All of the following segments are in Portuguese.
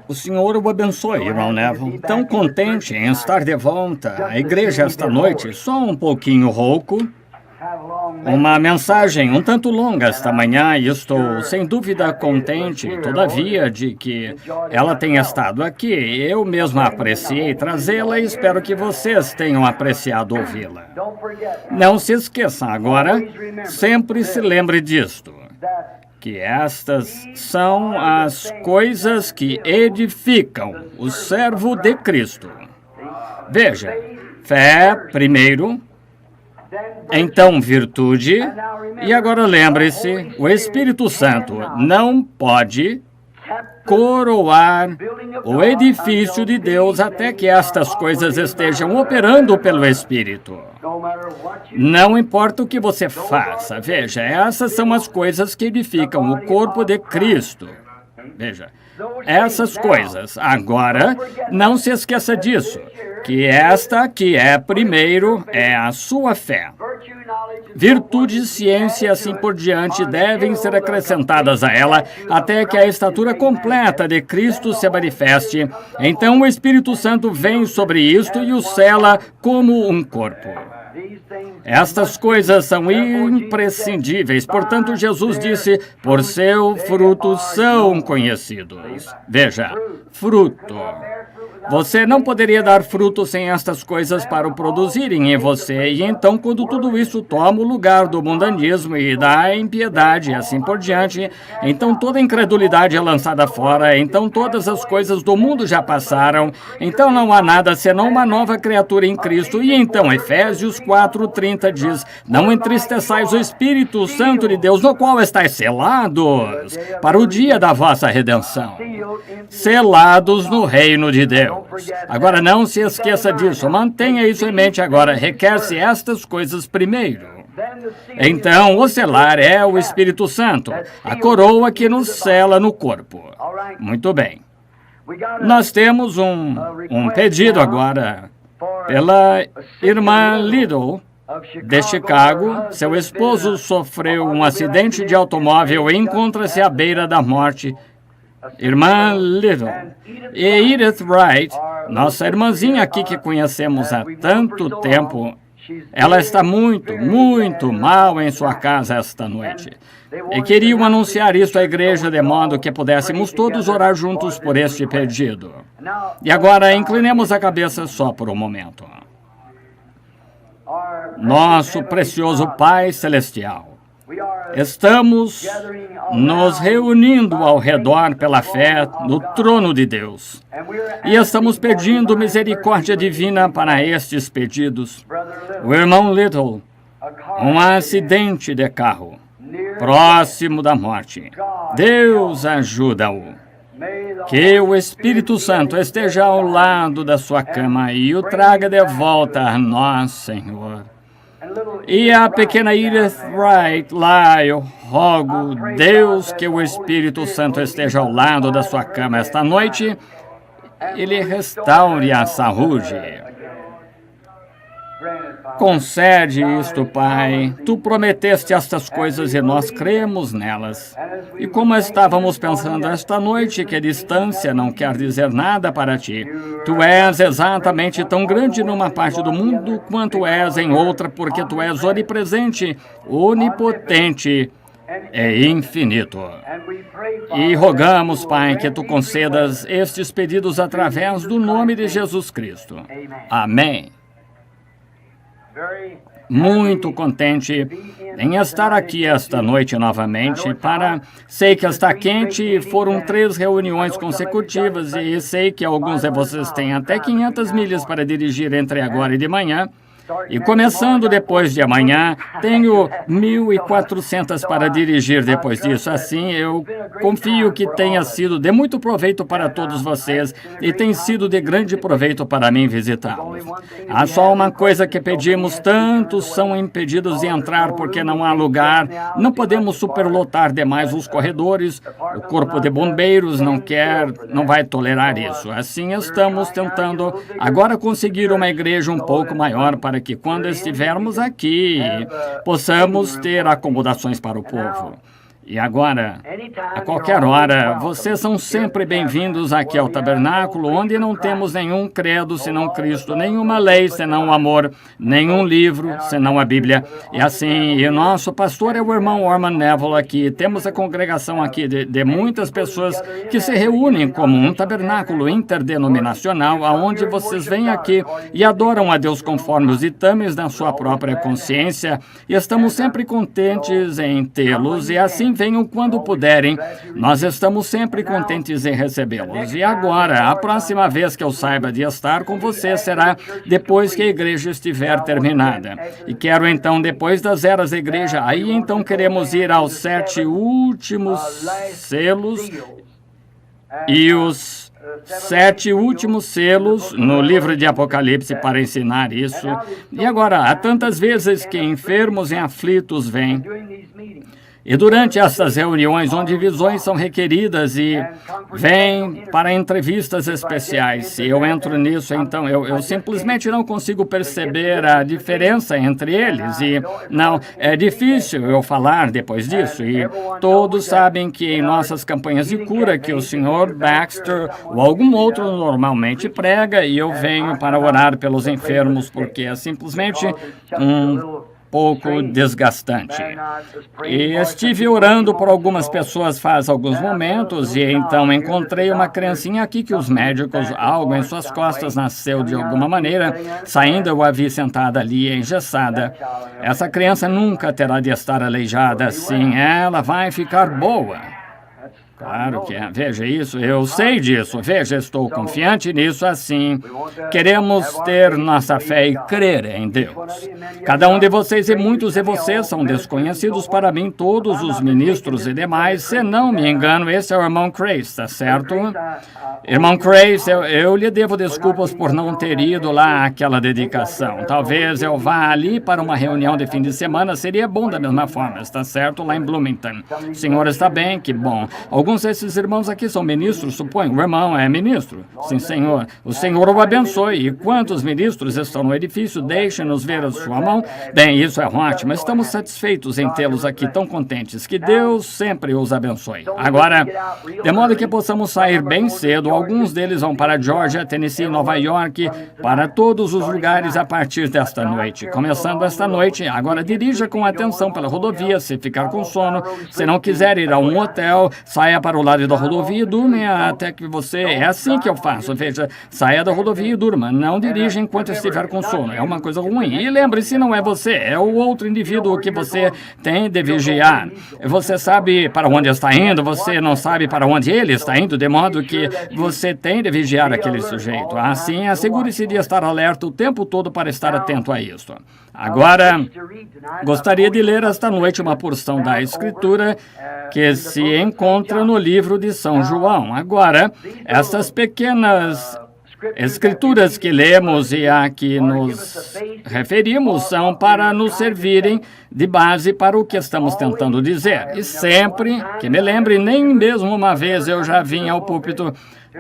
O Senhor o abençoe, irmão Neville. Tão contente em estar de volta à igreja esta noite, só um pouquinho rouco. Uma mensagem um tanto longa esta manhã e estou sem dúvida contente, todavia, de que ela tenha estado aqui. Eu mesma apreciei trazê-la e espero que vocês tenham apreciado ouvi-la. Não se esqueçam agora, sempre se lembre disto, que estas são as coisas que edificam o servo de Cristo. Veja, fé primeiro, então virtude, e agora lembre-se, o Espírito Santo não pode coroar o edifício de Deus até que estas coisas estejam operando pelo Espírito. Não importa o que você faça, veja, essas são as coisas que edificam o corpo de Cristo. Veja, essas coisas. Agora, não se esqueça disso, que esta que é primeiro é a sua fé. Virtude, ciência e assim por diante devem ser acrescentadas a ela até que a estatura completa de Cristo se manifeste. Então o Espírito Santo vem sobre isto e o sela como um corpo. Estas coisas são imprescindíveis. Portanto, Jesus disse, por seu fruto são conhecidos. Veja, fruto. Você não poderia dar fruto sem estas coisas para o produzirem em você. E então, quando tudo isso toma o lugar do mundanismo e da impiedade e assim por diante, então toda incredulidade é lançada fora, então todas as coisas do mundo já passaram, então não há nada senão uma nova criatura em Cristo. E então, Efésios 4:30 diz, não entristeçais o Espírito Santo de Deus, no qual estáis selados para o dia da vossa redenção. Selados no reino de Deus. Agora, não se esqueça disso. Mantenha isso em mente agora. Requer-se estas coisas primeiro. Então, o selar é o Espírito Santo, a coroa que nos sela no corpo. Muito bem. Nós temos um pedido agora pela irmã Little, de Chicago. Seu esposo sofreu um acidente de automóvel e encontra-se à beira da morte. Irmã Little e Edith Wright, nossa irmãzinha aqui que conhecemos há tanto tempo, ela está muito mal em sua casa esta noite. E queriam anunciar isso à igreja de modo que pudéssemos todos orar juntos por este pedido. E agora, inclinemos a cabeça só por um momento. Nosso precioso Pai Celestial, estamos nos reunindo ao redor pela fé no trono de Deus. E estamos pedindo misericórdia divina para estes pedidos. O irmão Little, um acidente de carro, próximo da morte. Deus ajuda-o. Que o Espírito Santo esteja ao lado da sua cama e o traga de volta a nós, Senhor. E a pequena Edith Wright, lá eu rogo, Deus, que o Espírito Santo esteja ao lado da sua cama esta noite e lhe restaure a saúde. Concede isto, Pai. Tu prometeste estas coisas e nós cremos nelas. E como estávamos pensando esta noite, que a distância não quer dizer nada para ti. Tu és exatamente tão grande numa parte do mundo quanto és em outra, porque tu és onipresente, onipotente e infinito. E rogamos, Pai, que tu concedas estes pedidos através do nome de Jesus Cristo. Amém. Muito contente em estar aqui esta noite novamente sei que está quente e foram 3 reuniões consecutivas e sei que alguns de vocês têm até 500 milhas para dirigir entre agora e de manhã. E começando depois de amanhã, tenho 1.400 para dirigir depois disso. Assim, eu confio que tenha sido de muito proveito para todos vocês e tem sido de grande proveito para mim visitá-los. Há só uma coisa que pedimos, tantos são impedidos de entrar porque não há lugar. Não podemos superlotar demais os corredores. O corpo de bombeiros não vai tolerar isso. Assim, estamos tentando agora conseguir uma igreja um pouco maior para que quando estivermos aqui, possamos ter acomodações para o povo. E agora, a qualquer hora, vocês são sempre bem-vindos aqui ao tabernáculo, onde não temos nenhum credo senão Cristo, nenhuma lei senão o amor, nenhum livro senão a Bíblia. E assim, e o nosso pastor é o irmão Orman Neville aqui. Temos a congregação aqui de muitas pessoas que se reúnem como um tabernáculo interdenominacional, aonde vocês vêm aqui e adoram a Deus conforme os ditames da sua própria consciência. E estamos sempre contentes em tê-los, e assim venham quando puderem. Nós estamos sempre contentes em recebê-los. E agora, a próxima vez que eu saiba de estar com você será depois que a igreja estiver terminada. E quero então, depois das eras da igreja, aí então queremos ir aos 7 últimos selos e os 7 últimos selos no livro de Apocalipse para ensinar isso. E agora, há tantas vezes que enfermos e aflitos vêm. E durante essas reuniões, onde visões são requeridas e vêm para entrevistas especiais, se eu entro nisso, então eu simplesmente não consigo perceber a diferença entre eles. E não, é difícil eu falar depois disso. E todos sabem que em nossas campanhas de cura, que o Sr. Baxter ou algum outro normalmente prega, e eu venho para orar pelos enfermos, porque é simplesmente pouco desgastante. E estive orando por algumas pessoas faz alguns momentos, e então encontrei uma criancinha aqui que os médicos, algo em suas costas nasceu de alguma maneira. Saindo, eu a vi sentada ali, engessada. Essa criança nunca terá de estar aleijada assim. Ela vai ficar boa. Claro que é. Veja isso, eu sei disso. Veja, estou confiante nisso assim. Queremos ter nossa fé e crer em Deus. Cada um de vocês e muitos de vocês são desconhecidos para mim, todos os ministros e demais. Se não me engano, esse é o irmão Crace, está certo? Irmão Crace, eu lhe devo desculpas por não ter ido lá àquela dedicação. Talvez eu vá ali para uma reunião de fim de semana, seria bom da mesma forma, está certo? Lá em Bloomington. O senhor está bem? Que bom. Alguns desses irmãos aqui são ministros, suponho. O irmão é ministro? Sim, senhor. O senhor o abençoe. E quantos ministros estão no edifício? Deixe-nos ver a sua mão. Bem, isso é ótimo. Estamos satisfeitos em tê-los aqui, tão contentes. Que Deus sempre os abençoe. Agora, de modo que possamos sair bem cedo, alguns deles vão para Georgia, Tennessee, Nova York, para todos os lugares a partir desta noite. Começando esta noite, agora dirija com atenção pela rodovia, se ficar com sono. Se não quiser ir a um hotel, saia para o lado da rodovia e durma até que você... É assim que eu faço. Veja, saia da rodovia e durma. Não dirija enquanto estiver com sono. É uma coisa ruim. E lembre-se, não é você, é o outro indivíduo que você tem de vigiar. Você sabe para onde está indo, você não sabe para onde ele está indo, de modo que você tem de vigiar aquele sujeito. Assim, assegure-se de estar alerta o tempo todo para estar atento a isso. Agora, gostaria de ler esta noite uma porção da Escritura que se encontra no livro de São João. Agora, essas pequenas escrituras que lemos e a que nos referimos são para nos servirem de base para o que estamos tentando dizer. E sempre que me lembre, nem mesmo uma vez eu já vim ao púlpito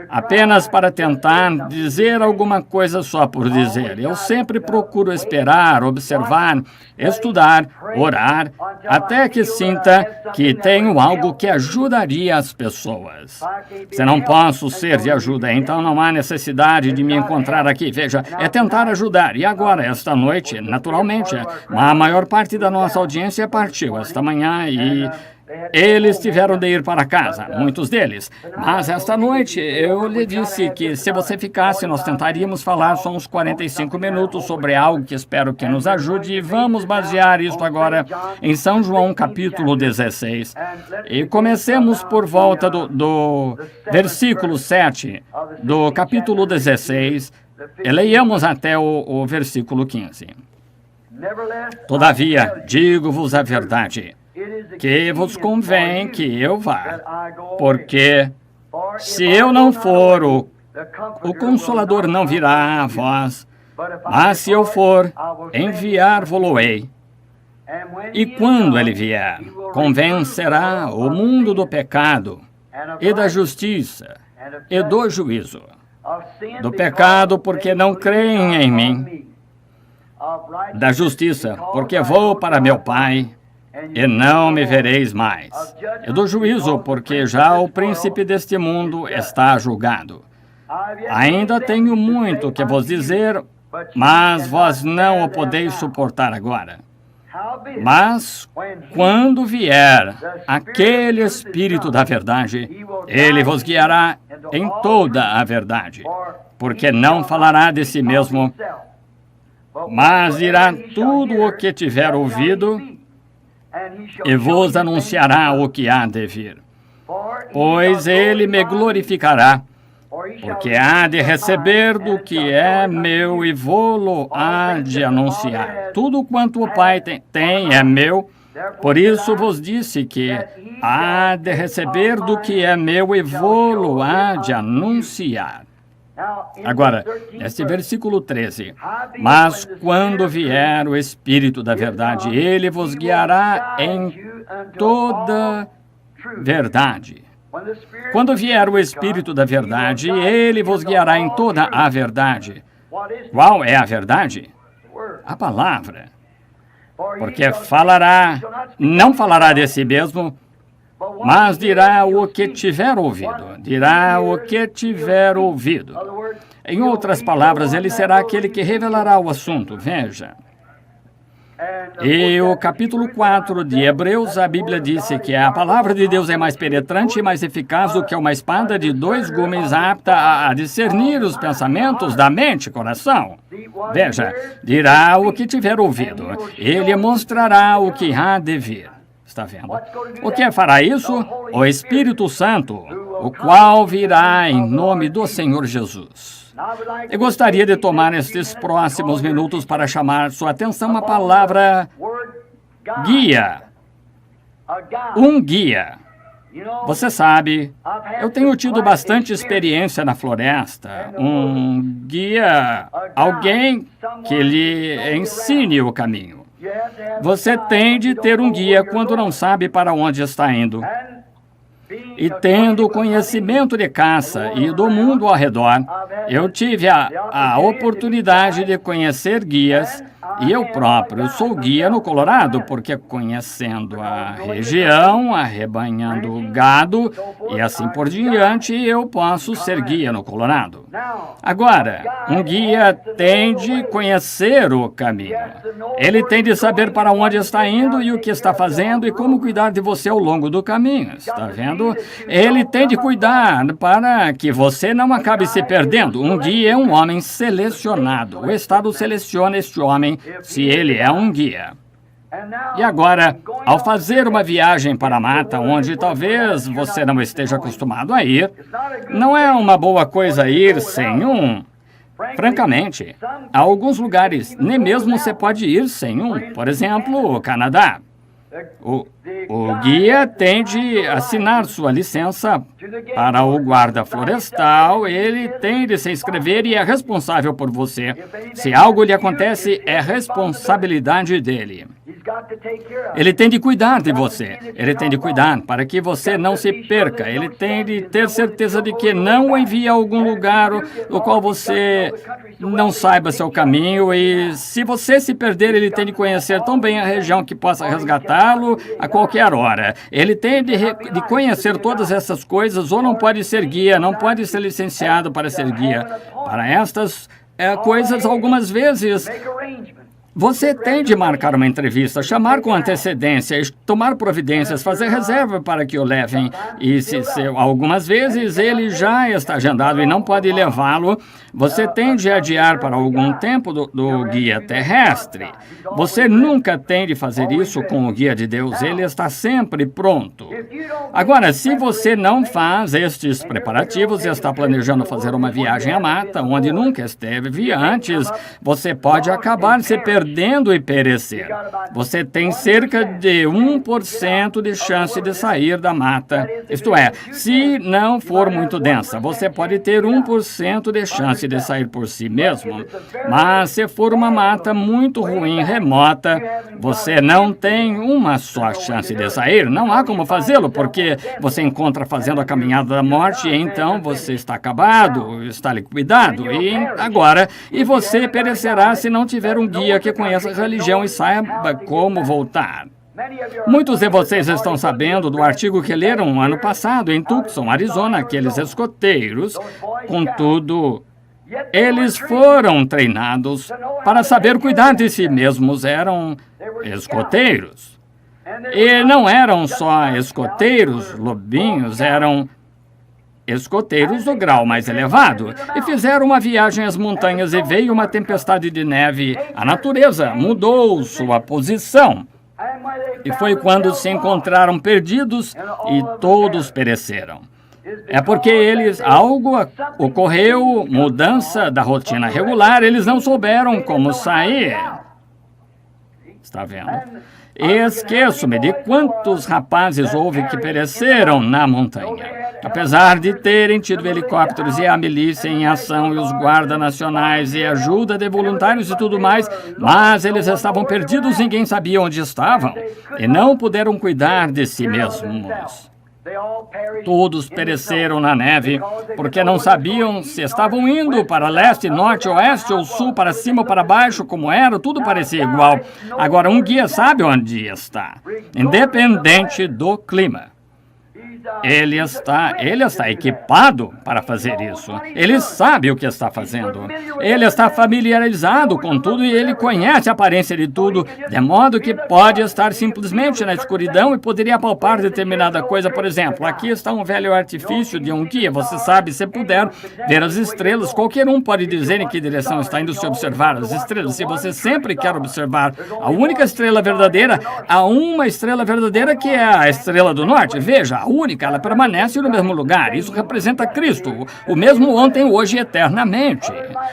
apenas para tentar dizer alguma coisa só por dizer. Eu sempre procuro esperar, observar, estudar, orar, até que sinta que tenho algo que ajudaria as pessoas. Se não posso ser de ajuda, então não há necessidade de me encontrar aqui. Veja, é tentar ajudar. E agora, esta noite, naturalmente, a maior parte da nossa audiência partiu esta manhã e... eles tiveram de ir para casa, muitos deles. Mas esta noite eu lhe disse que se você ficasse, nós tentaríamos falar só uns 45 minutos sobre algo que espero que nos ajude. E vamos basear isso agora em São João, capítulo 16. E comecemos por volta do versículo 7 do capítulo 16. E leiamos até o versículo 15. Todavia, digo-vos a verdade, que vos convém que eu vá, porque se eu não for, o Consolador não virá a vós, mas se eu for, enviar-vos-ei. E quando ele vier, convencerá o mundo do pecado, e da justiça, e do juízo. Do pecado, porque não creem em mim. Da justiça, porque vou para meu Pai, e não me vereis mais. E do juízo, porque já o príncipe deste mundo está julgado. Ainda tenho muito que vos dizer, mas vós não o podeis suportar agora. Mas, quando vier aquele Espírito da verdade, ele vos guiará em toda a verdade, porque não falará de si mesmo, mas dirá tudo o que tiver ouvido e vos anunciará o que há de vir. Pois ele me glorificará, porque há de receber do que é meu e vô-lo há de anunciar. Tudo quanto o Pai tem é meu, por isso vos disse que há de receber do que é meu e vô-lo há de anunciar. Agora, neste versículo 13, mas quando vier o Espírito da verdade, ele vos guiará em toda verdade. Quando vier o Espírito da verdade, ele vos guiará em toda a verdade. Qual é a verdade? A palavra. Porque não falará de si mesmo, mas dirá o que tiver ouvido. Dirá o que tiver ouvido. Em outras palavras, ele será aquele que revelará o assunto. Veja. E o capítulo 4 de Hebreus, a Bíblia disse que a palavra de Deus é mais penetrante e mais eficaz do que uma espada de 2 gumes, apta a discernir os pensamentos da mente e coração. Veja, dirá o que tiver ouvido. Ele mostrará o que há de vir. Está vendo? O que fará isso? O Espírito Santo, o qual virá em nome do Senhor Jesus. Eu gostaria de tomar estes próximos minutos para chamar sua atenção à palavra guia. Um guia. Você sabe, eu tenho tido bastante experiência na floresta. Um guia, alguém que lhe ensine o caminho. Você tem de ter um guia quando não sabe para onde está indo. E tendo conhecimento de caça e do mundo ao redor, eu tive a oportunidade de conhecer guias, e eu próprio sou guia no Colorado, porque conhecendo a região, arrebanhando gado e assim por diante, eu posso ser guia no Colorado. Agora, um guia tem de conhecer o caminho. Ele tem de saber para onde está indo e o que está fazendo e como cuidar de você ao longo do caminho. Está vendo? Ele tem de cuidar para que você não acabe se perdendo. Um guia é um homem selecionado. O Estado seleciona este homem se ele é um guia. E agora, ao fazer uma viagem para a mata, onde talvez você não esteja acostumado a ir, não é uma boa coisa ir sem um. Francamente, há alguns lugares, nem mesmo você pode ir sem um. Por exemplo, o Canadá. O guia tem de assinar sua licença para o guarda florestal, ele tem de se inscrever e é responsável por você. Se algo lhe acontece, é responsabilidade dele. Ele tem de cuidar de você. Ele tem de cuidar para que você não se perca. Ele tem de ter certeza de que não o envia a algum lugar no qual você não saiba seu caminho. E se você se perder, ele tem de conhecer tão bem a região que possa resgatá-lo a qualquer hora. Ele tem de conhecer todas essas coisas, ou não pode ser guia, não pode ser licenciado para ser guia. Para estas coisas, algumas vezes, você tem de marcar uma entrevista, chamar com antecedência, tomar providências, fazer reserva para que o levem. E algumas vezes ele já está agendado e não pode levá-lo, você tem de adiar para algum tempo do guia terrestre. Você nunca tem de fazer isso com o guia de Deus, ele está sempre pronto. Agora, se você não faz estes preparativos e está planejando fazer uma viagem à mata, onde nunca esteve antes, você pode acabar se perdendo e perecer. Você tem cerca de 1% de chance de sair da mata. Isto é, se não for muito densa, você pode ter 1% de chance de sair por si mesmo. Mas se for uma mata muito ruim, remota, você não tem uma só chance de sair. Não há como fazê-lo, porque você encontra fazendo a caminhada da morte e então você está acabado, está liquidado. E você perecerá se não tiver um guia que conheça a religião e saiba como voltar. Muitos de vocês estão sabendo do artigo que leram ano passado em Tucson, Arizona, aqueles escoteiros. Contudo, eles foram treinados para saber cuidar de si mesmos, eram escoteiros. E não eram só escoteiros, lobinhos, eram escoteiros do grau mais elevado. E fizeram uma viagem às montanhas e veio uma tempestade de neve. A natureza mudou sua posição. E foi quando se encontraram perdidos e todos pereceram. É porque algo ocorreu, mudança da rotina regular, eles não souberam como sair. Está vendo? Esqueço-me de quantos rapazes houve que pereceram na montanha. Apesar de terem tido helicópteros e a milícia em ação e os guardas nacionais e ajuda de voluntários e tudo mais, mas eles estavam perdidos, ninguém sabia onde estavam e não puderam cuidar de si mesmos. Todos pereceram na neve porque não sabiam se estavam indo para leste, norte, oeste ou sul, para cima ou para baixo, como era, tudo parecia igual. Agora, um guia sabe onde está, independente do clima. Ele está equipado para fazer isso. Ele sabe o que está fazendo. Ele está familiarizado com tudo e ele conhece a aparência de tudo, de modo que pode estar simplesmente na escuridão e poderia palpar determinada coisa. Por exemplo, aqui está um velho artifício de um guia. Você sabe, se puder ver as estrelas, qualquer um pode dizer em que direção está indo se observar as estrelas. Se você sempre quer observar a única estrela verdadeira, há uma estrela verdadeira que é a estrela do norte. Veja, a única. Ela permanece no mesmo lugar. Isso representa Cristo, o mesmo ontem, hoje e eternamente.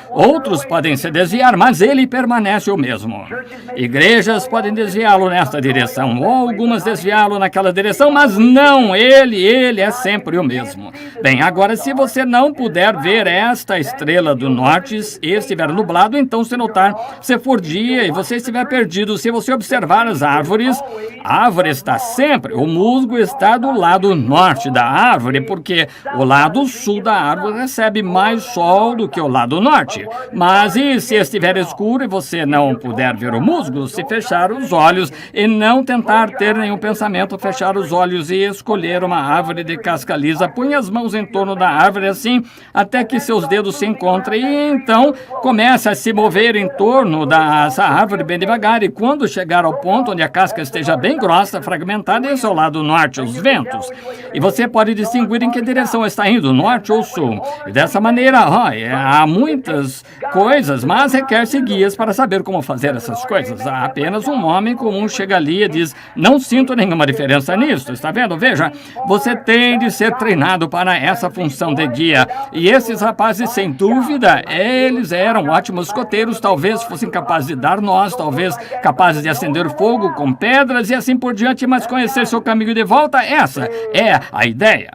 Outros podem se desviar, mas ele permanece o mesmo. Igrejas podem desviá-lo nesta direção, ou algumas desviá-lo naquela direção, mas não, ele é sempre o mesmo. Bem, agora, se você não puder ver esta estrela do norte e estiver nublado, então se notar, se for dia e você estiver perdido, se você observar as árvores, a árvore está sempre, o musgo está do lado norte da árvore, porque o lado sul da árvore recebe mais sol do que o lado norte. Mas e se estiver escuro e você não puder ver o musgo, se fechar os olhos e não tentar ter nenhum pensamento, fechar os olhos e escolher uma árvore de casca lisa, põe as mãos em torno da árvore assim, até que seus dedos se encontrem e então comece a se mover em torno dessa árvore bem devagar e quando chegar ao ponto onde a casca esteja bem grossa, fragmentada, esse é o lado norte, os ventos. E você pode distinguir em que direção está indo, norte ou sul. E dessa maneira, há muitas coisas, mas requer-se guias para saber como fazer essas coisas. Há apenas um homem comum chega ali e diz, não sinto nenhuma diferença nisso, está vendo? Veja, você tem de ser treinado para essa função de guia. E esses rapazes, sem dúvida, eles eram ótimos escoteiros, talvez fossem capazes de dar nós, talvez capazes de acender fogo com pedras e assim por diante, mas conhecer seu caminho de volta, essa é a ideia.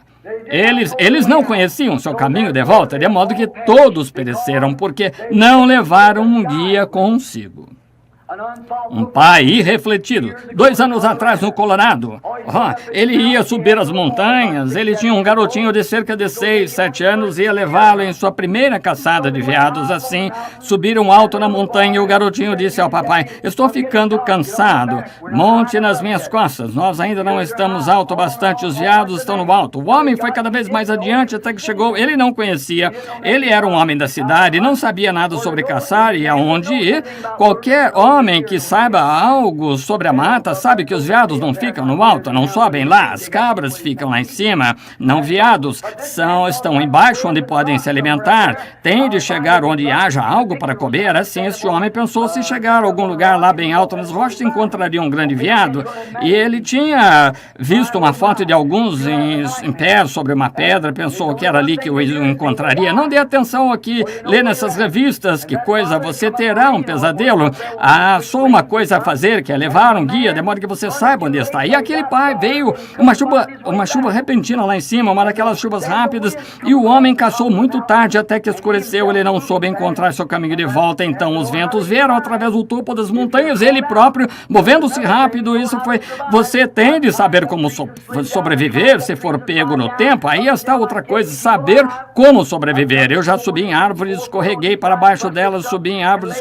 Eles não conheciam seu caminho de volta, de modo que todos pereceram, porque não levaram um guia consigo. Um pai irrefletido. 2 anos atrás, no Colorado, ele ia subir as montanhas. Ele tinha um garotinho de cerca de 6, 7 anos, ia levá-lo em sua primeira caçada de veados. Assim, subiram alto na montanha e o garotinho disse ao papai, estou ficando cansado, monte nas minhas costas. Nós ainda não estamos alto bastante, os veados estão no alto. O homem foi cada vez mais adiante até que chegou. Ele não conhecia, ele era um homem da cidade, não sabia nada sobre caçar e aonde ir. Qualquer homem que saiba algo sobre a mata sabe que os veados não ficam no alto, não sobem lá, as cabras ficam lá em cima, não veados, estão embaixo onde podem se alimentar, tem de chegar onde haja algo para comer. Assim, este homem pensou, se chegar a algum lugar lá bem alto nas rochas, encontraria um grande veado, e ele tinha visto uma foto de alguns em pé sobre uma pedra, pensou que era ali que o encontraria. Não dê atenção aqui, lê nessas revistas, que coisa, você terá um pesadelo. Há só uma coisa a fazer, que é levar um guia, de modo que você saiba onde está. E aquele pai veio, uma chuva repentina lá em cima, uma daquelas chuvas rápidas, e o homem caçou muito tarde, até que escureceu, ele não soube encontrar seu caminho de volta. Então os ventos vieram através do topo das montanhas, ele próprio, movendo-se rápido. Isso foi, você tem de saber como sobreviver, se for pego no tempo. Aí está outra coisa, saber como sobreviver. Eu já subi em árvores, escorreguei para baixo delas, subi em árvores,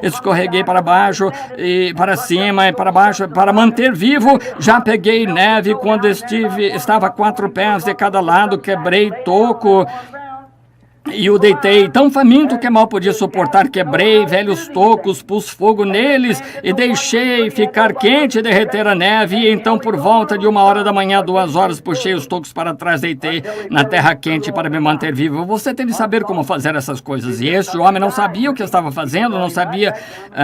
escorreguei para baixo baixo, e para cima e para baixo, para manter vivo. Já peguei neve quando estava 4 pés de cada lado, quebrei toco e o deitei tão faminto que mal podia suportar. Quebrei velhos tocos, pus fogo neles e deixei ficar quente e derreter a neve. E então, por volta de 1h da manhã, 2 horas, puxei os tocos para trás, deitei na terra quente para me manter vivo. Você tem de saber como fazer essas coisas. E este homem não sabia o que estava fazendo, não sabia,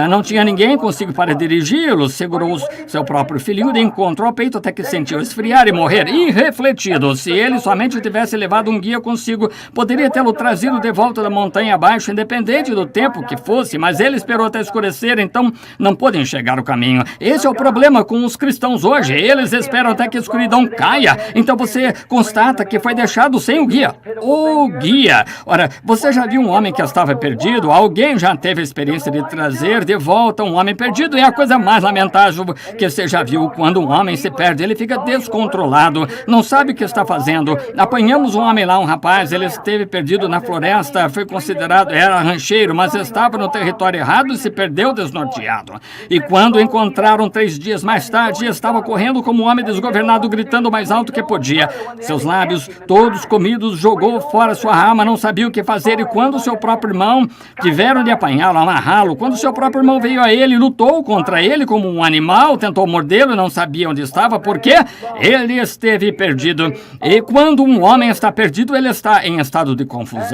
não tinha ninguém consigo para dirigi-lo. Segurou seu próprio filhinho de encontro ao peito até que sentiu esfriar e morrer. Irrefletido, se ele somente tivesse levado um guia consigo, poderia tê-lo trazido de volta da montanha abaixo, independente do tempo que fosse, mas ele esperou até escurecer, então não pôde enxergar o caminho. Esse é o problema com os cristãos hoje. Eles esperam até que a escuridão caia, então você constata que foi deixado sem o guia. O guia! Ora, você já viu um homem que estava perdido? Alguém já teve a experiência de trazer de volta um homem perdido? É a coisa mais lamentável que você já viu. Quando um homem se perde, ele fica descontrolado, não sabe o que está fazendo. Apanhamos um homem lá, um rapaz, ele esteve perdido na floresta, foi considerado, era rancheiro, mas estava no território errado e se perdeu desnorteado. E quando encontraram 3 dias mais tarde, estava correndo como um homem desgovernado, gritando o mais alto que podia. Seus lábios todos comidos, jogou fora sua arma, não sabia o que fazer. E quando seu próprio irmão tiveram de apanhá-lo, amarrá-lo, quando seu próprio irmão veio a ele, lutou contra ele como um animal, tentou mordê-lo, não sabia onde estava, porque ele esteve perdido. E quando um homem está perdido, ele está em estado de confusão.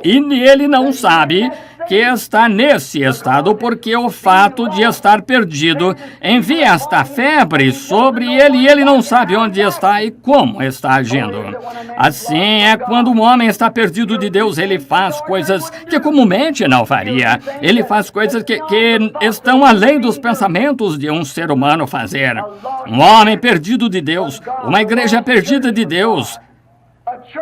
E ele não sabe que está nesse estado, porque o fato de estar perdido envia esta febre sobre ele e ele não sabe onde está e como está agindo. Assim é quando um homem está perdido de Deus, ele faz coisas que comumente não faria. Ele faz coisas que estão além dos pensamentos de um ser humano fazer. Um homem perdido de Deus, uma igreja perdida de Deus,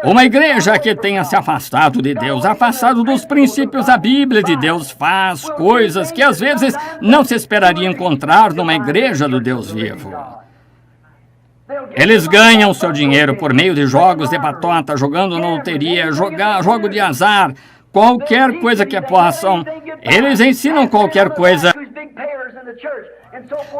uma igreja que tenha se afastado de Deus, afastado dos princípios da Bíblia de Deus, faz coisas que às vezes não se esperaria encontrar numa igreja do Deus vivo. Eles ganham seu dinheiro por meio de jogos de batota, jogando na loteria, jogo de azar, qualquer coisa que possam. Eles ensinam qualquer coisa.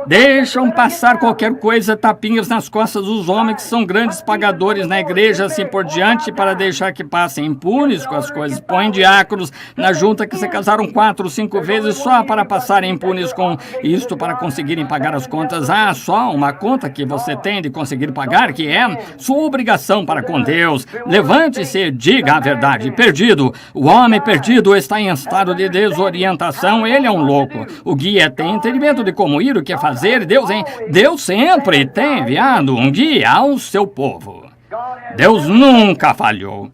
Deixam passar qualquer coisa, tapinhas nas costas dos homens que são grandes pagadores na igreja, assim por diante, para deixar que passem impunes com as coisas. Põem diáconos na junta que se casaram 4 ou 5 vezes só para passarem impunes com isto, para conseguirem pagar as contas. Há só uma conta que você tem de conseguir pagar, que é sua obrigação para com Deus. Levante-se e diga a verdade. Perdido. O homem perdido está em estado de desorientação. Ele é um louco. O guia tem entendimento de como ir, o que fazer. Deus sempre tem enviado um guia ao seu povo. Deus nunca falhou.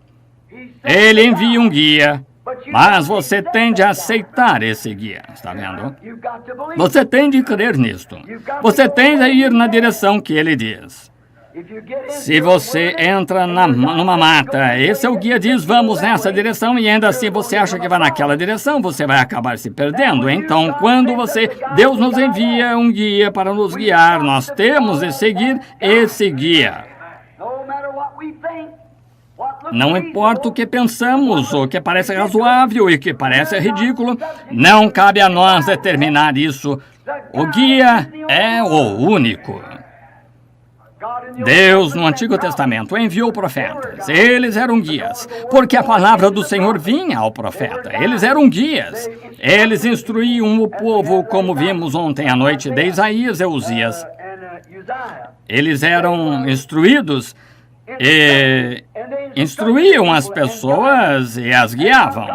Ele envia um guia, mas você tem de aceitar esse guia, está vendo? Você tem de crer nisto. Você tem de ir na direção que ele diz. Se você entra numa mata, esse é o guia diz, vamos nessa direção, e ainda assim você acha que vai naquela direção, você vai acabar se perdendo. Então, quando Deus nos envia um guia para nos guiar, nós temos de seguir esse guia. Não importa o que pensamos, o que parece razoável e o que parece ridículo, não cabe a nós determinar isso. O guia é o único. Deus, no Antigo Testamento, enviou profetas. Eles eram guias, porque a palavra do Senhor vinha ao profeta. Eles eram guias. Eles instruíam o povo, como vimos ontem à noite, de Isaías e Uzias. Eles eram instruídos e instruíam as pessoas e as guiavam.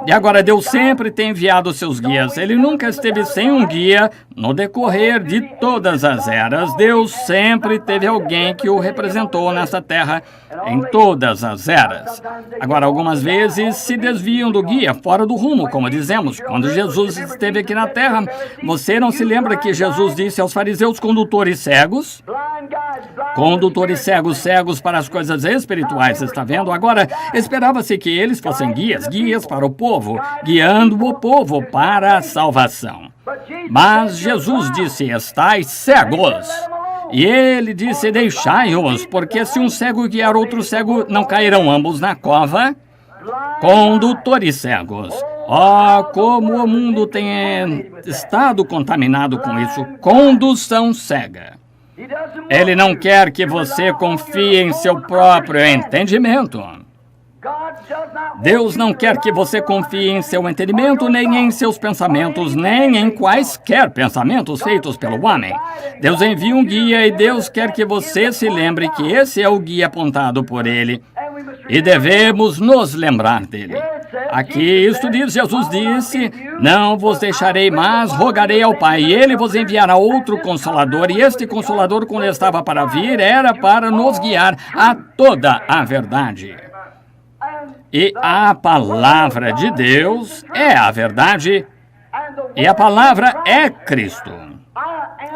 E agora Deus sempre tem enviado seus guias. Ele nunca esteve sem um guia no decorrer de todas as eras. Deus sempre teve alguém que o representou nessa terra em todas as eras. Agora, algumas vezes se desviam do guia, fora do rumo, como dizemos. Quando Jesus esteve aqui na terra, você não se lembra que Jesus disse aos fariseus, condutores cegos cegos para as coisas espirituais, está vendo? Agora, esperava-se que eles fossem guias para o povo, guiando o povo para a salvação. Mas Jesus disse, estais cegos. E ele disse, deixai-os, porque se um cego guiar outro cego, não cairão ambos na cova? Condutores cegos. Oh, como o mundo tem estado contaminado com isso. Condução cega. Ele não quer que você confie em seu próprio entendimento. Deus não quer que você confie em seu entendimento, nem em seus pensamentos, nem em quaisquer pensamentos feitos pelo homem. Deus envia um guia e Deus quer que você se lembre que esse é o guia apontado por Ele. E devemos nos lembrar dele. Aqui isto diz, Jesus disse, não vos deixarei, mas rogarei ao Pai, e Ele vos enviará outro Consolador, e este Consolador, quando estava para vir, era para nos guiar a toda a verdade. E a palavra de Deus é a verdade, e a palavra é Cristo.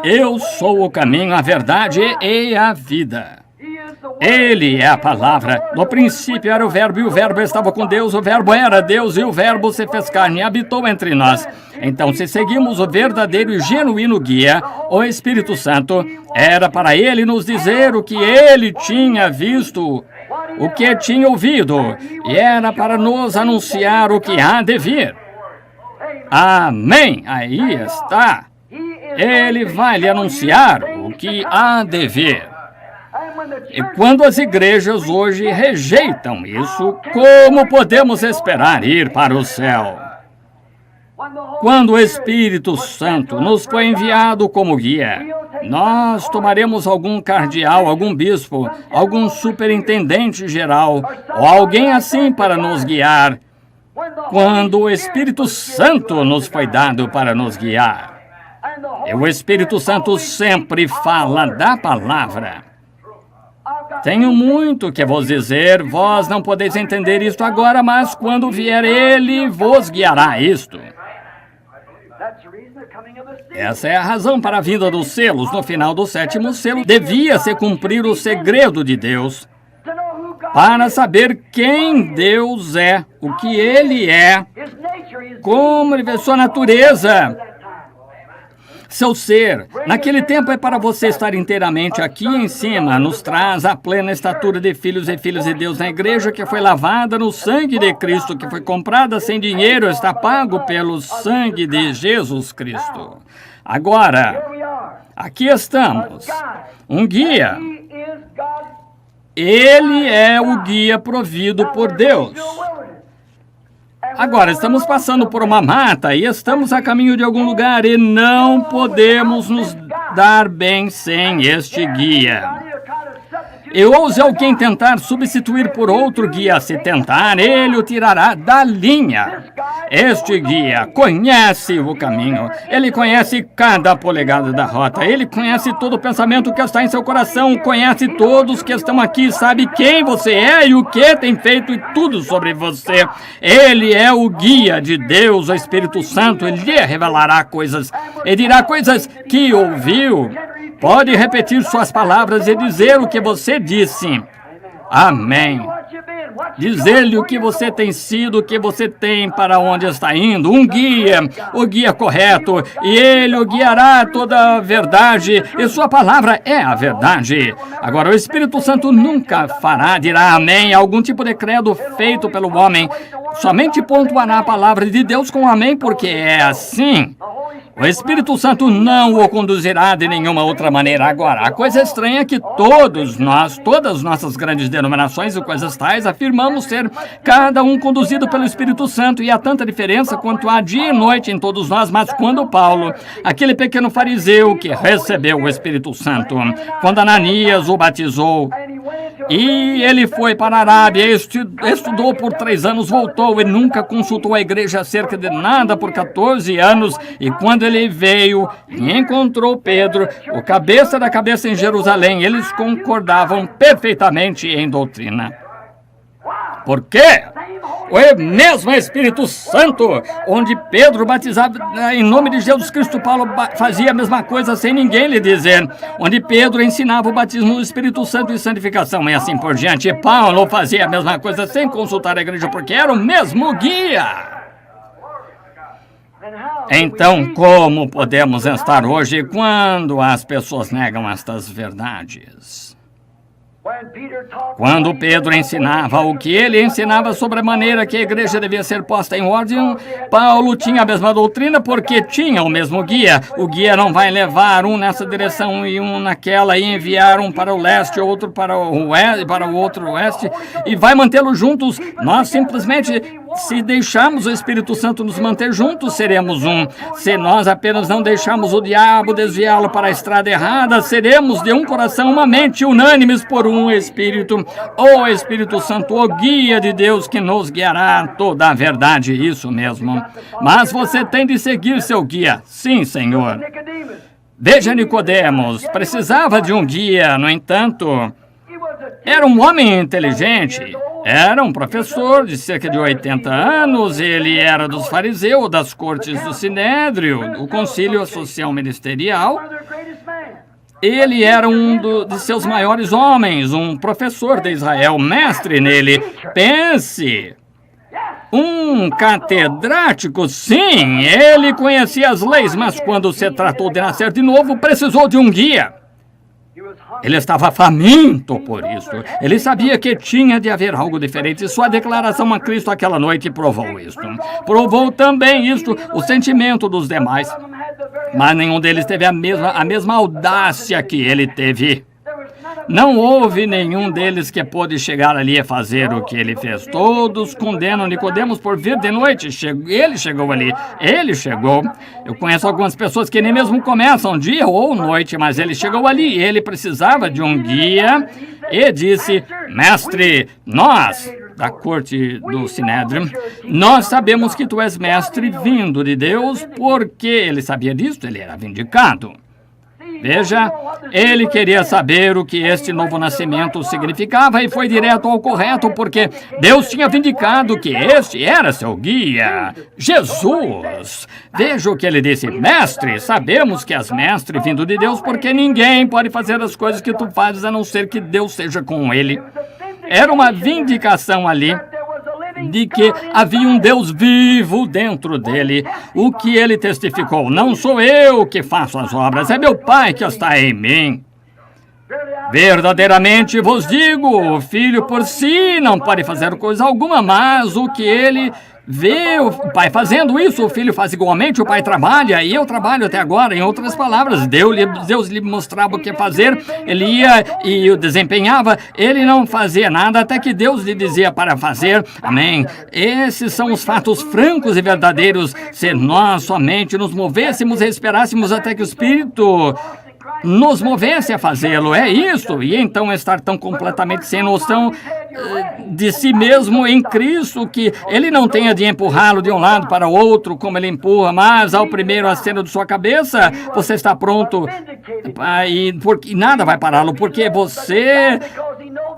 Eu sou o caminho, a verdade e a vida. Ele é a palavra. No princípio era o Verbo, e o Verbo estava com Deus, o Verbo era Deus, e o Verbo se fez carne e habitou entre nós. Então, se seguimos o verdadeiro e genuíno guia, o Espírito Santo, era para ele nos dizer o que ele tinha visto, o que tinha ouvido, e era para nos anunciar o que há de vir. Amém. Aí está. Ele vai lhe anunciar o que há de vir. E quando as igrejas hoje rejeitam isso, como podemos esperar ir para o céu? Quando o Espírito Santo nos foi enviado como guia, nós tomaremos algum cardeal, algum bispo, algum superintendente geral, ou alguém assim para nos guiar. Quando o Espírito Santo nos foi dado para nos guiar. E o Espírito Santo sempre fala da palavra. Tenho muito que vos dizer, vós não podeis entender isto agora, mas quando vier ele vos guiará isto. Essa é a razão para a vinda dos selos. No final do 7º selo, devia-se cumprir o segredo de Deus, para saber quem Deus é, o que Ele é, como Ele vê sua natureza, seu ser. Naquele tempo é para você estar inteiramente aqui em cima, nos traz a plena estatura de filhos e filhas de Deus na igreja, que foi lavada no sangue de Cristo, que foi comprada sem dinheiro, está pago pelo sangue de Jesus Cristo. Agora, aqui estamos, um guia. Ele é o guia provido por Deus. Agora, estamos passando por uma mata e estamos a caminho de algum lugar e não podemos nos dar bem sem este guia. E ouse alguém tentar substituir por outro guia. Se tentar, ele o tirará da linha. Este guia conhece o caminho. Ele conhece cada polegada da rota. Ele conhece todo o pensamento que está em seu coração. Conhece todos que estão aqui. Sabe quem você é e o que tem feito e tudo sobre você. Ele é o guia de Deus, o Espírito Santo. Ele lhe revelará coisas. Ele dirá coisas que ouviu. Pode repetir suas palavras e dizer o que você disse. Amém. Dizer-lhe o que você tem sido, o que você tem, para onde está indo. Um guia, o guia correto. E ele o guiará a toda a verdade. E sua palavra é a verdade. Agora, o Espírito Santo nunca fará, dirá amém, algum tipo de credo feito pelo homem. Somente pontuará a palavra de Deus com amém, porque é assim. O Espírito Santo não o conduzirá de nenhuma outra maneira. Agora, a coisa estranha é que todos nós, todas as nossas grandes denominações e coisas tais, afirmamos ser cada um conduzido pelo Espírito Santo, e há tanta diferença quanto há dia e noite em todos nós. Mas quando Paulo, aquele pequeno fariseu que recebeu o Espírito Santo, quando Ananias o batizou, e ele foi para a Arábia, estudou por 3 anos, voltou e nunca consultou a igreja acerca de nada por 14 anos, e quando ele veio e encontrou Pedro, o cabeça da cabeça em Jerusalém, eles concordavam perfeitamente em doutrina. Por quê? O mesmo Espírito Santo, onde Pedro batizava em nome de Jesus Cristo, Paulo fazia a mesma coisa sem ninguém lhe dizer. Onde Pedro ensinava o batismo do Espírito Santo e santificação e assim por diante. Paulo fazia a mesma coisa sem consultar a igreja, porque era o mesmo guia. Então, como podemos estar hoje quando as pessoas negam estas verdades? Quando Pedro ensinava o que ele ensinava sobre a maneira que a igreja devia ser posta em ordem, Paulo tinha a mesma doutrina porque tinha o mesmo guia. O guia não vai levar um nessa direção e um naquela e enviar um para o leste, outro para o oeste, para o outro oeste e vai mantê-los juntos. Nós simplesmente, se deixarmos o Espírito Santo nos manter juntos, seremos um. Se nós apenas não deixarmos o diabo desviá-lo para a estrada errada, seremos de um coração, uma mente, unânimes por um Espírito. O Espírito Santo, o guia de Deus que nos guiará a toda a verdade, isso mesmo. Mas você tem de seguir seu guia. Sim, Senhor. Veja Nicodemos, precisava de um guia, no entanto, era um homem inteligente. Era um professor de cerca de 80 anos, ele era dos fariseus, das cortes do Sinédrio, o concílio social ministerial. Ele era de seus maiores homens, um professor de Israel, mestre nele. Pense, um catedrático, sim, ele conhecia as leis, mas quando se tratou de nascer de novo, precisou de um guia. Ele estava faminto por isso. Ele sabia que tinha de haver algo diferente. Sua declaração a Cristo aquela noite provou isto. Provou também isto, o sentimento dos demais. Mas nenhum deles teve a mesma audácia que ele teve. Não houve nenhum deles que pôde chegar ali a fazer o que ele fez. Todos condenam Nicodemos por vir de noite. Ele chegou ali. Ele chegou. Eu conheço algumas pessoas que nem mesmo começam dia ou noite, mas ele chegou ali. Ele precisava de um guia e disse: Mestre, nós, da corte do Sinédrio, nós sabemos que tu és mestre vindo de Deus, porque ele sabia disso, ele era vindicado. Veja, ele queria saber o que este novo nascimento significava e foi direto ao correto, porque Deus tinha vindicado que este era seu guia, Jesus. Veja o que ele disse: Mestre, sabemos que és mestre vindo de Deus, porque ninguém pode fazer as coisas que tu fazes a não ser que Deus seja com ele. Era uma vindicação ali de que havia um Deus vivo dentro dele. O que ele testificou: não sou eu que faço as obras, é meu Pai que está em mim. Verdadeiramente vos digo, o filho por si não pode fazer coisa alguma, mas o que ele vê o pai fazendo isso, o filho faz igualmente. O pai trabalha e eu trabalho até agora. Em outras palavras, Deus lhe mostrava o que fazer, ele ia e o desempenhava. Ele não fazia nada até que Deus lhe dizia para fazer. Amém. Esses são os fatos francos e verdadeiros. Se nós somente nos movêssemos e esperássemos até que o Espírito nos movesse a fazê-lo, é isso. E então estar tão completamente sem noção de si mesmo em Cristo, que ele não tenha de empurrá-lo de um lado para o outro como ele empurra, mas ao primeiro aceno de sua cabeça, você está pronto e nada vai pará-lo, porque você